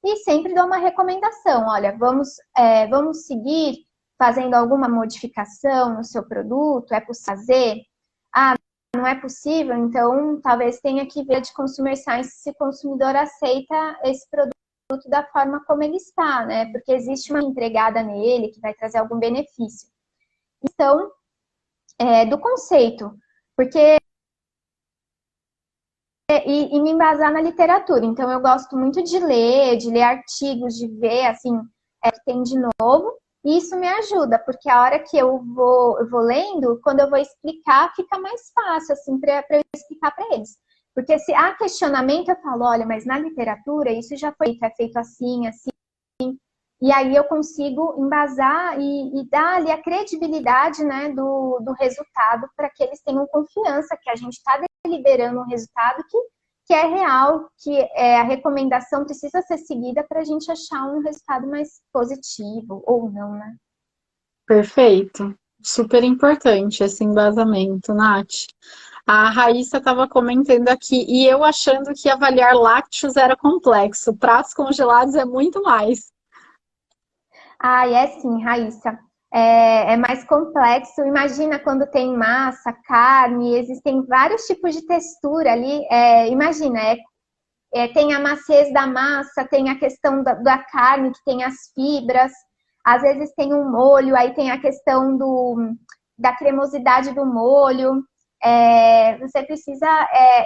e sempre dou uma recomendação, olha, vamos seguir fazendo alguma modificação no seu produto, é possível fazer? Ah, não é possível, então talvez tenha que ver de Consumer Science se o consumidor aceita esse produto da forma como ele está, né? Porque existe uma entregada nele que vai trazer algum benefício. Então, do conceito, porque e me embasar na literatura. Então, eu gosto muito de ler artigos, de ver assim o que tem de novo. E isso me ajuda, porque a hora que eu vou lendo, quando eu vou explicar, fica mais fácil assim para eu explicar para eles. Porque se há questionamento, eu falo, olha, mas na literatura isso já foi feito, é feito assim, assim. E aí eu consigo embasar e dar ali a credibilidade, né, do resultado para que eles tenham confiança que a gente está deliberando um resultado que é real, que a recomendação precisa ser seguida para a gente achar um resultado mais positivo ou não, né? Perfeito. Super importante esse embasamento, Nath. A Raíssa estava comentando aqui, e eu achando que avaliar lácteos era complexo. Pratos congelados é muito mais. Ah, é sim, Raíssa. É mais complexo. Imagina quando tem massa, carne, existem vários tipos de textura ali. Imagina, tem a maciez da massa, tem a questão da carne, que tem as fibras. Às vezes tem um molho, aí tem a questão da cremosidade do molho. Você precisa.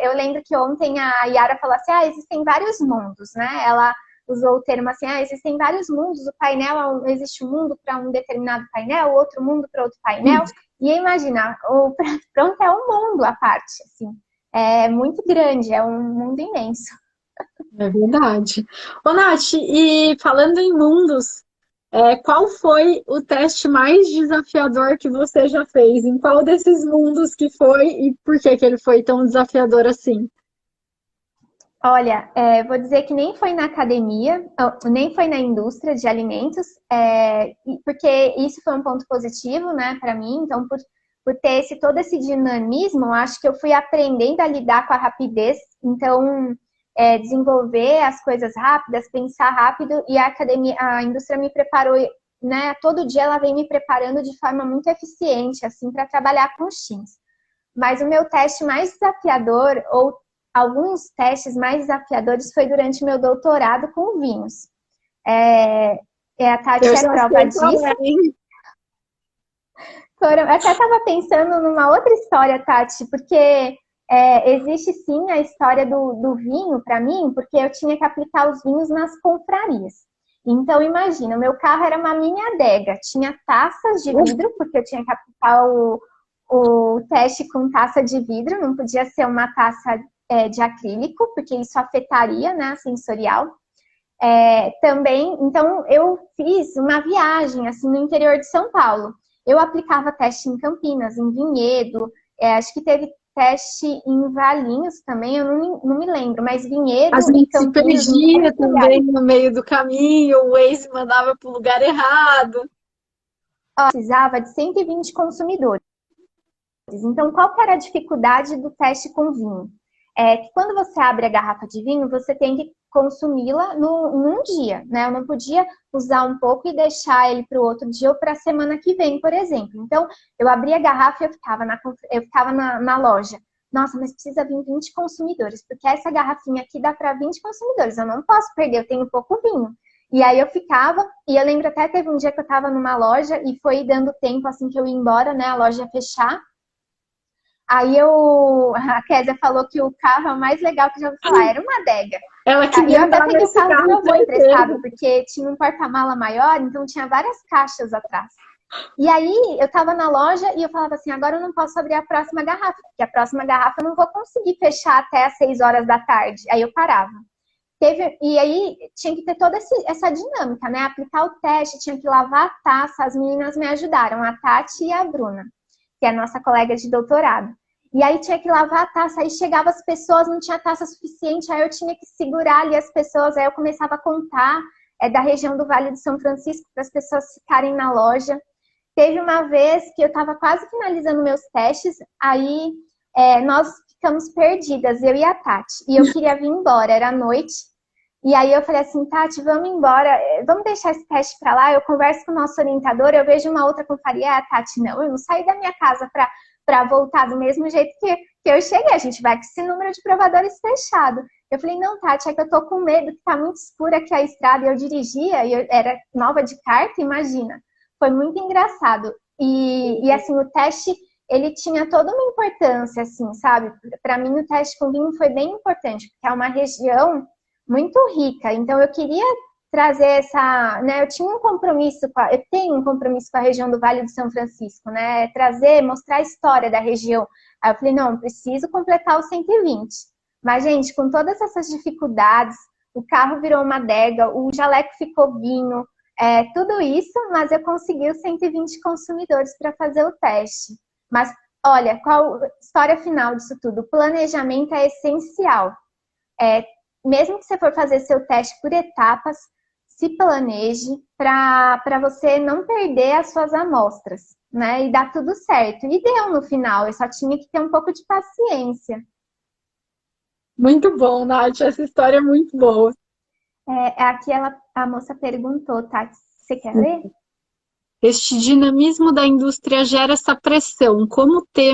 Eu lembro que ontem a Yara falou assim: existem vários mundos, né? Ela usou o termo assim: existem vários mundos. O painel, existe um mundo para um determinado painel, outro mundo para outro painel. E imagina, o pronto é um mundo à parte, assim. É muito grande, é um mundo imenso. É verdade. Ô, Nath, e falando em mundos, qual foi o teste mais desafiador que você já fez? Em qual desses mundos que foi e por que que ele foi tão desafiador assim? Olha, vou dizer que nem foi na academia, nem foi na indústria de alimentos, porque isso foi um ponto positivo, né, para mim. Então, por ter todo esse dinamismo, eu acho que eu fui aprendendo a lidar com a rapidez. Então, desenvolver as coisas rápidas, pensar rápido, e a academia, a indústria me preparou, né? Todo dia ela vem me preparando de forma muito eficiente, assim, para trabalhar com os times. Mas o meu teste mais desafiador, ou alguns testes mais desafiadores foi durante meu doutorado com vinhos. A Tati Eu é já prova sei qual disso. é, hein? Eu até estava pensando numa outra história, Tati, porque existe sim a história do vinho para mim, porque eu tinha que aplicar os vinhos nas confrarias. Então, imagina, o meu carro era uma mini adega, tinha taças de vidro, porque eu tinha que aplicar o teste com taça de vidro, não podia ser uma taça de acrílico, porque isso afetaria, né, a sensorial. Também, então, eu fiz uma viagem, assim, no interior de São Paulo. Eu aplicava teste em Campinas, em Vinhedo, acho que teve teste em Valinhos também, eu não me lembro, mas A Vinhedo e gente se Campinas, em perdia vários lugares. também no meio do caminho, o Waze mandava para o lugar errado. Precisava de 120 consumidores. Então, qual que era a dificuldade do teste com vinho? Que quando você abre a garrafa de vinho, você tem que consumi-la num dia, né? Eu não podia usar um pouco e deixar ele para o outro dia ou para a semana que vem, por exemplo. Então, eu abria a garrafa e eu ficava na loja. Nossa, mas precisa vir 20 consumidores, porque essa garrafinha aqui dá para 20 consumidores. Eu não posso perder, eu tenho pouco vinho. E aí eu ficava, e eu lembro até teve um dia que eu estava numa loja e foi dando tempo assim que eu ia embora, né? A loja ia fechar. Aí a Kézia falou que o carro é o mais legal que eu já ouvi falar, era uma adega. Ela E queria eu até andar peguei o nesse carro do carro, meu avô certeza. emprestado, porque tinha um porta-mala maior, então tinha várias caixas atrás. E aí eu tava na loja e eu falava assim, agora eu não posso abrir a próxima garrafa, porque a próxima garrafa eu não vou conseguir fechar até às 6 horas da tarde. Aí eu parava. E aí tinha que ter toda essa dinâmica, né? Aplicar o teste, tinha que lavar a taça, as meninas me ajudaram, a Tati e a Bruna, que é a nossa colega de doutorado. E aí tinha que lavar a taça, aí chegava as pessoas, não tinha taça suficiente, aí eu tinha que segurar ali as pessoas, aí eu começava a contar da região do Vale do São Francisco para as pessoas ficarem na loja. Teve uma vez que eu estava quase finalizando meus testes, aí nós ficamos perdidas, eu e a Tati, e eu queria vir embora, era noite, e aí eu falei assim, Tati, vamos embora, vamos deixar esse teste para lá, eu converso com o nosso orientador, eu vejo uma outra confraria, a Tati, não, eu não saí da minha casa para voltar do mesmo jeito que eu cheguei, a gente vai com esse número de provadores fechado. Eu falei, não, Tati, é que eu tô com medo, que tá muito escura aqui a estrada, e eu dirigia, e eu era nova de carta, imagina. Foi muito engraçado. E assim, o teste, ele tinha toda uma importância, assim, sabe? Para mim, o teste com vinho foi bem importante, porque é uma região muito rica. Então, eu queria trazer essa, né? Eu tenho um compromisso com a região do Vale do São Francisco, né? Trazer, mostrar a história da região. Aí eu falei, não, preciso completar os 120. Mas, gente, com todas essas dificuldades, o carro virou uma adega, o jaleco ficou vinho, tudo isso, mas eu consegui os 120 consumidores para fazer o teste. Mas, olha, qual a história final disso tudo? O planejamento é essencial. Mesmo que você for fazer seu teste por etapas, se planeje para você não perder as suas amostras, né? E dar tudo certo. E deu no final, eu só tinha que ter um pouco de paciência. Muito bom, Nath, essa história é muito boa. Aqui a moça perguntou, tá? Você quer ler? Este dinamismo da indústria gera essa pressão. Como ter.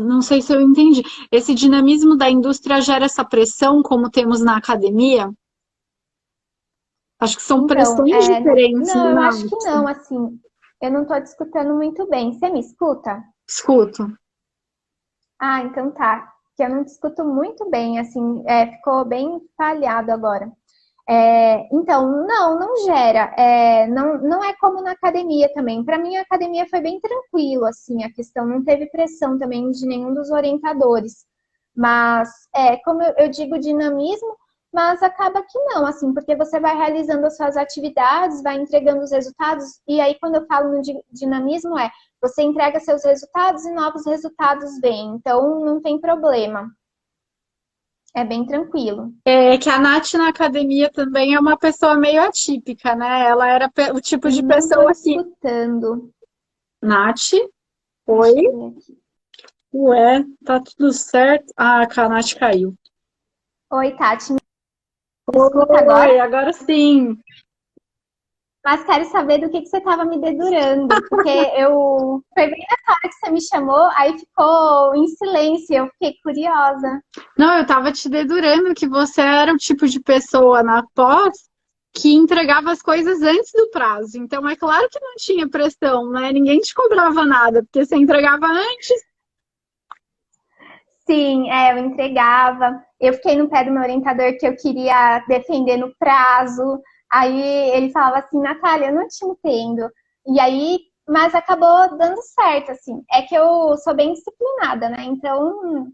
Não sei se eu entendi. Esse dinamismo da indústria gera essa pressão, como temos na academia? Acho que são Então, pressões diferentes, não, né, eu acho que Nath? não, assim, eu não estou te escutando muito bem. Você me escuta? Escuto. Ah, então tá. Que eu não te escuto muito bem, assim, ficou bem falhado agora. Então, não gera. Não é como na academia também. Para mim, a academia foi bem tranquilo, assim, a questão não teve pressão também de nenhum dos orientadores. Mas, como eu digo, dinamismo, mas acaba que não, assim, porque você vai realizando as suas atividades, vai entregando os resultados, e aí quando eu falo no dinamismo você entrega seus resultados e novos resultados vêm, então não tem problema. É bem tranquilo. É que a Nath na academia também é uma pessoa meio atípica, né? Ela era o tipo Eu de não estou pessoa que. escutando. Nath, Deixa oi? eu ver aqui. Ué, tá tudo certo? Ah, a Nath caiu. Oi, Tati, me escuta Oi, agora? agora sim. Mas quero saber do que você estava me dedurando, porque eu foi bem nessa hora que você me chamou, aí ficou em silêncio, eu fiquei curiosa. Não, eu tava te dedurando que você era o tipo de pessoa na pós que entregava as coisas antes do prazo. Então, é claro que não tinha pressão, né? Ninguém te cobrava nada, porque você entregava antes. Sim, eu entregava. Eu fiquei no pé do meu orientador que eu queria defender no prazo. Aí ele falava assim, Natália, eu não te entendo. E aí, mas acabou dando certo, assim. É que eu sou bem disciplinada, né? Então,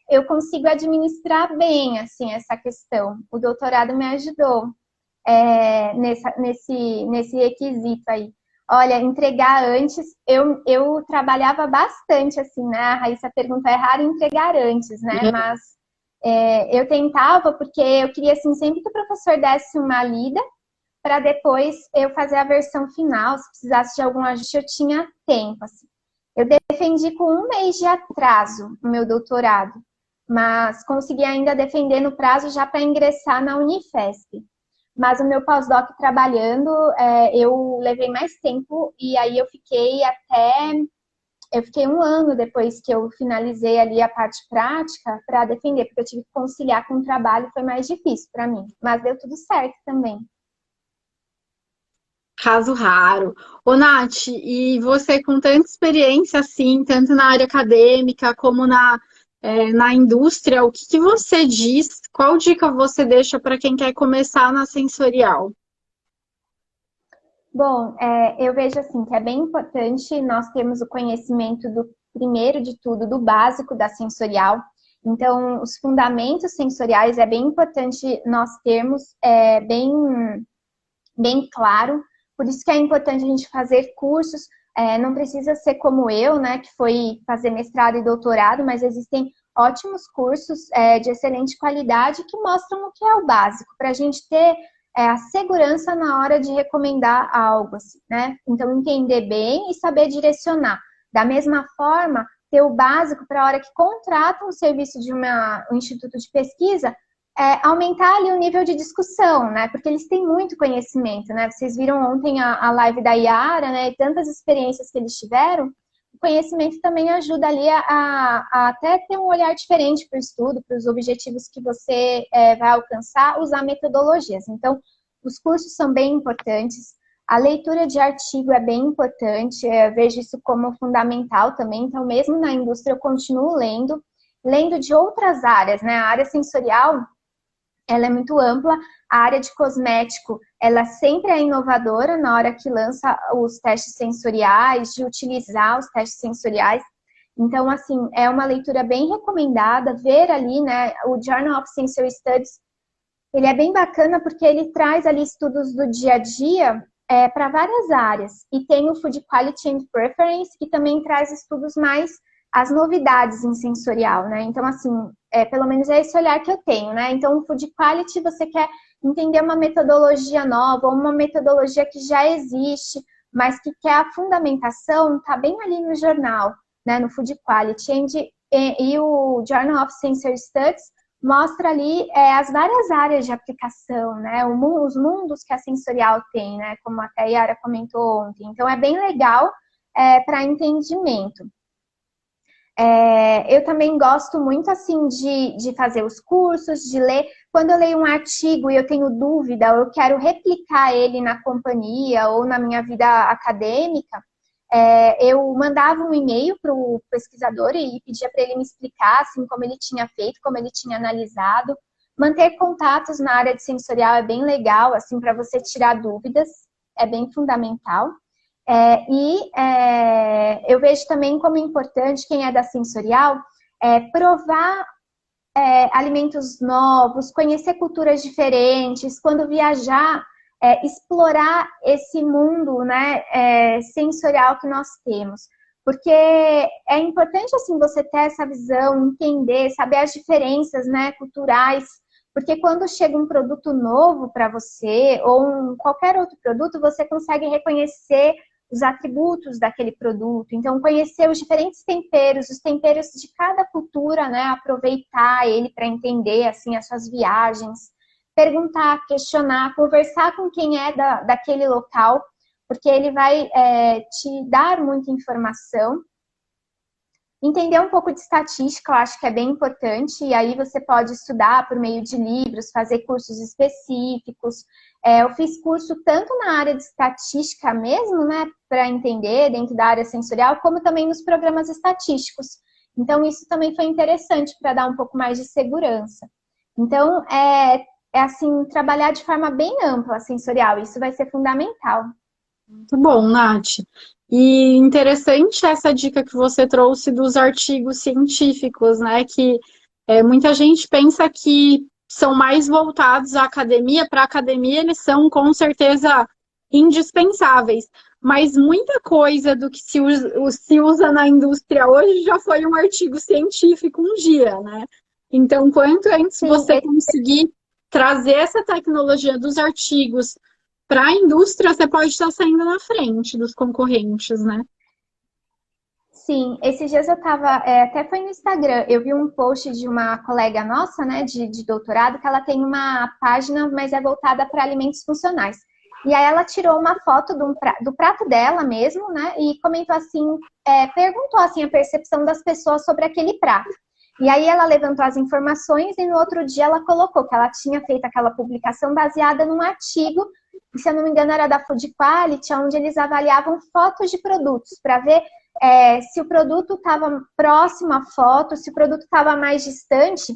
eu consigo administrar bem, assim, essa questão. O doutorado me ajudou nesse requisito aí. Olha, entregar antes, eu trabalhava bastante, assim, né? A Raíssa pergunta, é raro entregar antes, né? Mas eu tentava porque eu queria, assim, sempre que o professor desse uma lida, para depois eu fazer a versão final, se precisasse de algum ajuste, eu tinha tempo, assim. Eu defendi com um mês de atraso o meu doutorado, mas consegui ainda defender no prazo já para ingressar na Unifesp. Mas o meu pós-doc trabalhando, eu levei mais tempo e aí eu fiquei um ano depois que eu finalizei ali a parte prática para defender, porque eu tive que conciliar com o trabalho, foi mais difícil para mim, mas deu tudo certo também. Caso raro. Ô, Nath, e você com tanta experiência assim, tanto na área acadêmica como na indústria, o que que você diz? Qual dica você deixa para quem quer começar na sensorial? Bom, eu vejo assim que é bem importante nós termos o conhecimento do primeiro de tudo, do básico da sensorial. Então, os fundamentos sensoriais é bem importante nós termos bem claro. Por isso que é importante a gente fazer cursos. Não precisa ser como eu, né, que foi fazer mestrado e doutorado, mas existem ótimos cursos de excelente qualidade que mostram o que é o básico, para a gente ter a segurança na hora de recomendar algo, assim, né? Então, entender bem e saber direcionar. Da mesma forma, ter o básico para a hora que contrata um serviço de um instituto de pesquisa, aumentar ali o nível de discussão, né? Porque eles têm muito conhecimento, né? Vocês viram ontem a live da Yara, né? E tantas experiências que eles tiveram. O conhecimento também ajuda ali a até ter um olhar diferente para o estudo, para os objetivos que você vai alcançar, usar metodologias. Então, os cursos são bem importantes. A leitura de artigo é bem importante, eu vejo isso como fundamental também. Então, mesmo na indústria, eu continuo lendo de outras áreas, né? A área sensorial, ela é muito ampla. A área de cosmético, ela sempre é inovadora na hora que lança os testes sensoriais, de utilizar os testes sensoriais. Então, assim, é uma leitura bem recomendada, ver ali, né, o Journal of Sensory Studies, ele é bem bacana porque ele traz ali estudos do dia a dia para várias áreas. E tem o Food Quality and Preference, que também traz estudos mais as novidades em sensorial, né? Então, assim, pelo menos é esse olhar que eu tenho, né? Então, o Food Quality, você quer entender uma metodologia nova, ou uma metodologia que já existe, mas que quer a fundamentação, está bem ali no jornal, né? No Food Quality. E o Journal of Sensory Studies mostra ali as várias áreas de aplicação, né? Os mundos que a sensorial tem, né? Como até a Yara comentou ontem. Então, é bem legal para entendimento. Eu também gosto muito, assim, de fazer os cursos, de ler. Quando eu leio um artigo e eu tenho dúvida, ou eu quero replicar ele na companhia ou na minha vida acadêmica, eu mandava um e-mail para o pesquisador e pedia para ele me explicar, assim, como ele tinha feito, como ele tinha analisado. Manter contatos na área de sensorial é bem legal, assim, para você tirar dúvidas, é bem fundamental. Eu vejo também como importante, quem é da sensorial, provar alimentos novos, conhecer culturas diferentes, quando viajar, explorar esse mundo, né, sensorial que nós temos. Porque é importante, assim, você ter essa visão, entender, saber as diferenças, né, culturais, porque quando chega um produto novo para você, ou qualquer outro produto, você consegue reconhecer os atributos daquele produto. Então, conhecer os diferentes temperos, os temperos de cada cultura, né? Aproveitar ele para entender, assim, as suas viagens. perguntar, questionar, conversar com quem é daquele local, porque ele vai te dar muita informação. Entender um pouco de estatística, eu acho que é bem importante, e aí você pode estudar por meio de livros, fazer cursos específicos. Eu fiz curso tanto na área de estatística mesmo, né, para entender dentro da área sensorial, como também nos programas estatísticos. Então, isso também foi interessante para dar um pouco mais de segurança. Então, assim, trabalhar de forma bem ampla sensorial, isso vai ser fundamental. Muito bom, Nath. E interessante essa dica que você trouxe dos artigos científicos, né? Que muita gente pensa que são mais voltados à academia. Para a academia, eles são com certeza indispensáveis. Mas muita coisa do que se usa na indústria hoje já foi um artigo científico um dia, né? Então, quanto antes você conseguir trazer essa tecnologia dos artigos para a indústria, você pode estar saindo na frente dos concorrentes, né? Sim, esses dias eu estava, até foi no Instagram, eu vi um post de uma colega nossa, né, de doutorado, que ela tem uma página, mas é voltada para alimentos funcionais. E aí ela tirou uma foto do prato dela mesmo, né, e comentou assim, perguntou assim a percepção das pessoas sobre aquele prato. E aí ela levantou as informações e no outro dia ela colocou que ela tinha feito aquela publicação baseada num artigo, se eu não me engano era da Food Quality, onde eles avaliavam fotos de produtos para ver se o produto estava próximo à foto, se o produto estava mais distante,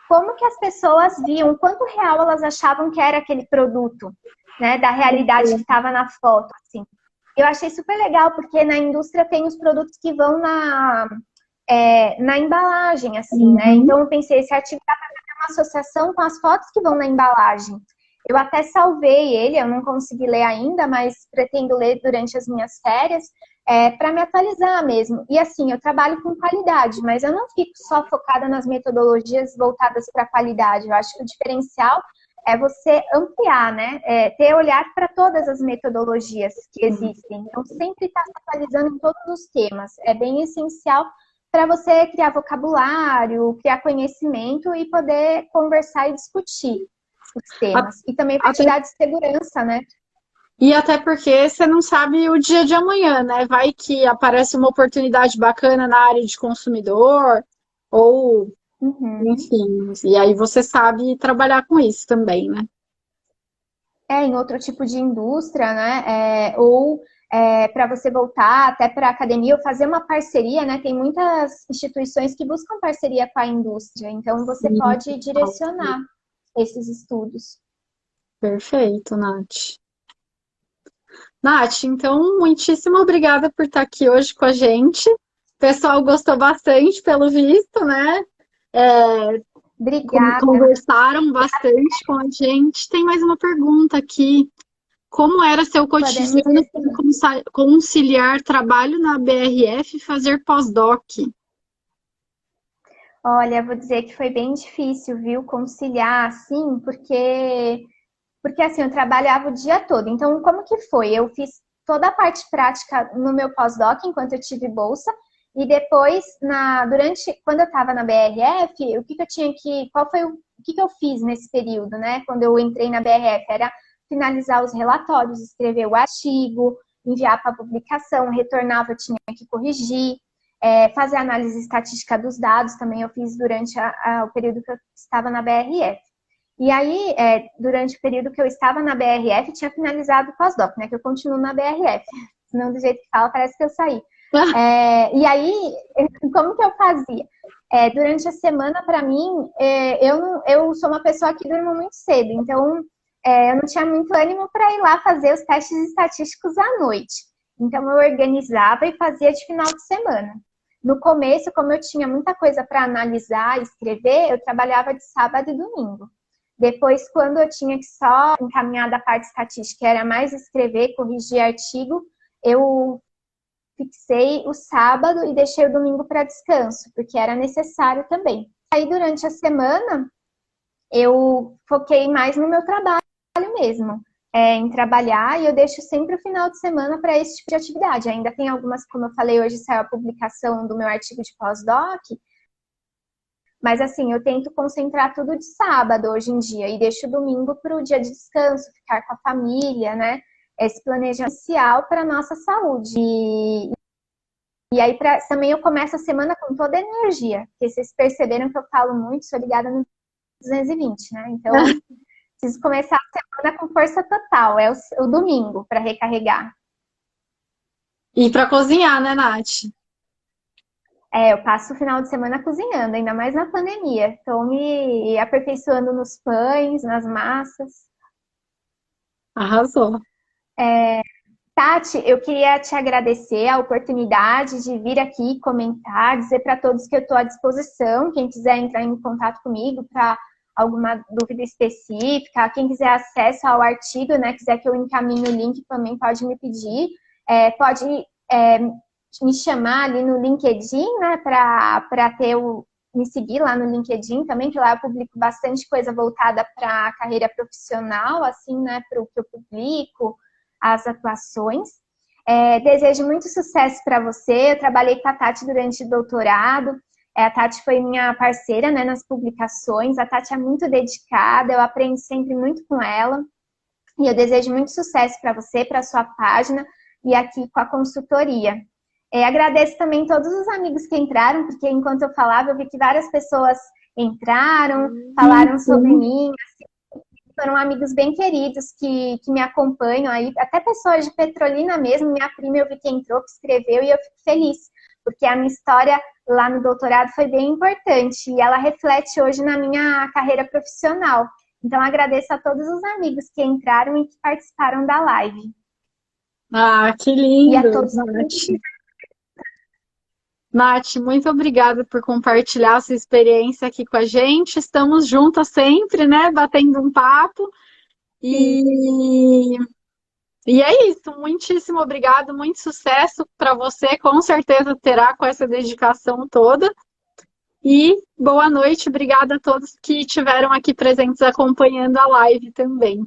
como que as pessoas viam, quanto real elas achavam que era aquele produto, né, da realidade que estava na foto, assim. Eu achei super legal, porque na indústria tem os produtos que vão na embalagem, assim, né? Então eu pensei, esse artigo dá para fazer uma associação com as fotos que vão na embalagem. Eu até salvei ele, eu não consegui ler ainda, mas pretendo ler durante as minhas férias, para me atualizar mesmo. E assim, eu trabalho com qualidade, mas eu não fico só focada nas metodologias voltadas para a qualidade. Eu acho que o diferencial é você ampliar, né? Ter olhar para todas as metodologias que existem. Então, sempre estar se atualizando em todos os temas. É bem essencial para você criar vocabulário, criar conhecimento e poder conversar e discutir os temas. E também para te dar de segurança, né? E até porque você não sabe o dia de amanhã, né? Vai que aparece uma oportunidade bacana na área de consumidor, ou enfim, e aí você sabe trabalhar com isso também, né? Em outro tipo de indústria, né? Ou para você voltar até para a academia ou fazer uma parceria, né? Tem muitas instituições que buscam parceria com a indústria, então você pode direcionar esses estudos. Perfeito, Nath. Nath, então, muitíssimo obrigada por estar aqui hoje com a gente. O pessoal gostou bastante, pelo visto, né? Obrigada. Conversaram bastante com a gente. Tem mais uma pergunta aqui. Como era seu cotidiano para conciliar trabalho na BRF e fazer pós-doc? Olha, vou dizer que foi bem difícil, viu, conciliar, assim, porque assim, eu trabalhava o dia todo. Então, como que foi? Eu fiz toda a parte prática no meu pós-doc, enquanto eu tive bolsa, e depois, quando eu estava na BRF, o que eu fiz nesse período, né? Quando eu entrei na BRF, era finalizar os relatórios, escrever o artigo, enviar para publicação, retornava, eu tinha que corrigir, fazer análise estatística dos dados, também eu fiz durante o período que eu estava na BRF. E aí, durante o período que eu estava na BRF, tinha finalizado o pós-doc, né? Que eu continuo na BRF. Senão, do jeito que fala, parece que eu saí. E aí, como que eu fazia? Durante a semana, para mim, eu sou uma pessoa que durmo muito cedo. Então, eu não tinha muito ânimo para ir lá fazer os testes estatísticos à noite. Então, eu organizava e fazia de final de semana. No começo, como eu tinha muita coisa para analisar e escrever, eu trabalhava de sábado e domingo. Depois, quando eu tinha que só encaminhar da parte estatística, era mais escrever, corrigir artigo, eu fixei o sábado e deixei o domingo para descanso, porque era necessário também. Aí, durante a semana, eu foquei mais no meu trabalho mesmo, em trabalhar, e eu deixo sempre o final de semana para esse tipo de atividade. Ainda tem algumas, como eu falei, hoje saiu a publicação do meu artigo de pós-doc, Mas assim, eu tento concentrar tudo de sábado hoje em dia e deixo o domingo para o dia de descanso, ficar com a família, né? Esse planejamento inicial para a nossa saúde. E aí também eu começo a semana com toda a energia, porque vocês perceberam que eu falo muito, sou ligada no 220, né? Então, preciso começar a semana com força total, é o domingo para recarregar. E para cozinhar, né, Nath? Eu passo o final de semana cozinhando, ainda mais na pandemia. Estou me aperfeiçoando nos pães, nas massas. Arrasou. Tati, eu queria te agradecer a oportunidade de vir aqui comentar, dizer para todos que eu estou à disposição. Quem quiser entrar em contato comigo para alguma dúvida específica, quem quiser acesso ao artigo, né, quiser que eu encaminhe o link, também pode me pedir. Pode me chamar ali no LinkedIn, né, para me seguir lá no LinkedIn também, que lá eu publico bastante coisa voltada para a carreira profissional, assim, né, para o que eu publico, as atuações. Desejo muito sucesso para você. Eu trabalhei com a Tati durante o doutorado. A Tati foi minha parceira, né, nas publicações. A Tati é muito dedicada, eu aprendo sempre muito com ela. E eu desejo muito sucesso para você, para a sua página e aqui com a consultoria. Agradeço também todos os amigos que entraram, porque enquanto eu falava, eu vi que várias pessoas entraram, falaram sobre mim, assim, foram amigos bem queridos que me acompanham aí, até pessoas de Petrolina mesmo, minha prima eu vi que entrou, que escreveu, e eu fico feliz, porque a minha história lá no doutorado foi bem importante, e ela reflete hoje na minha carreira profissional. Então, agradeço a todos os amigos que entraram e que participaram da live. Ah, que lindo, E a todos Nath. Nath, muito obrigada por compartilhar sua experiência aqui com a gente. Estamos juntas sempre, né? Batendo um papo. E é isso. Muitíssimo obrigado, muito sucesso para você. Com certeza terá com essa dedicação toda. E boa noite, obrigada a todos que estiveram aqui presentes acompanhando a live também.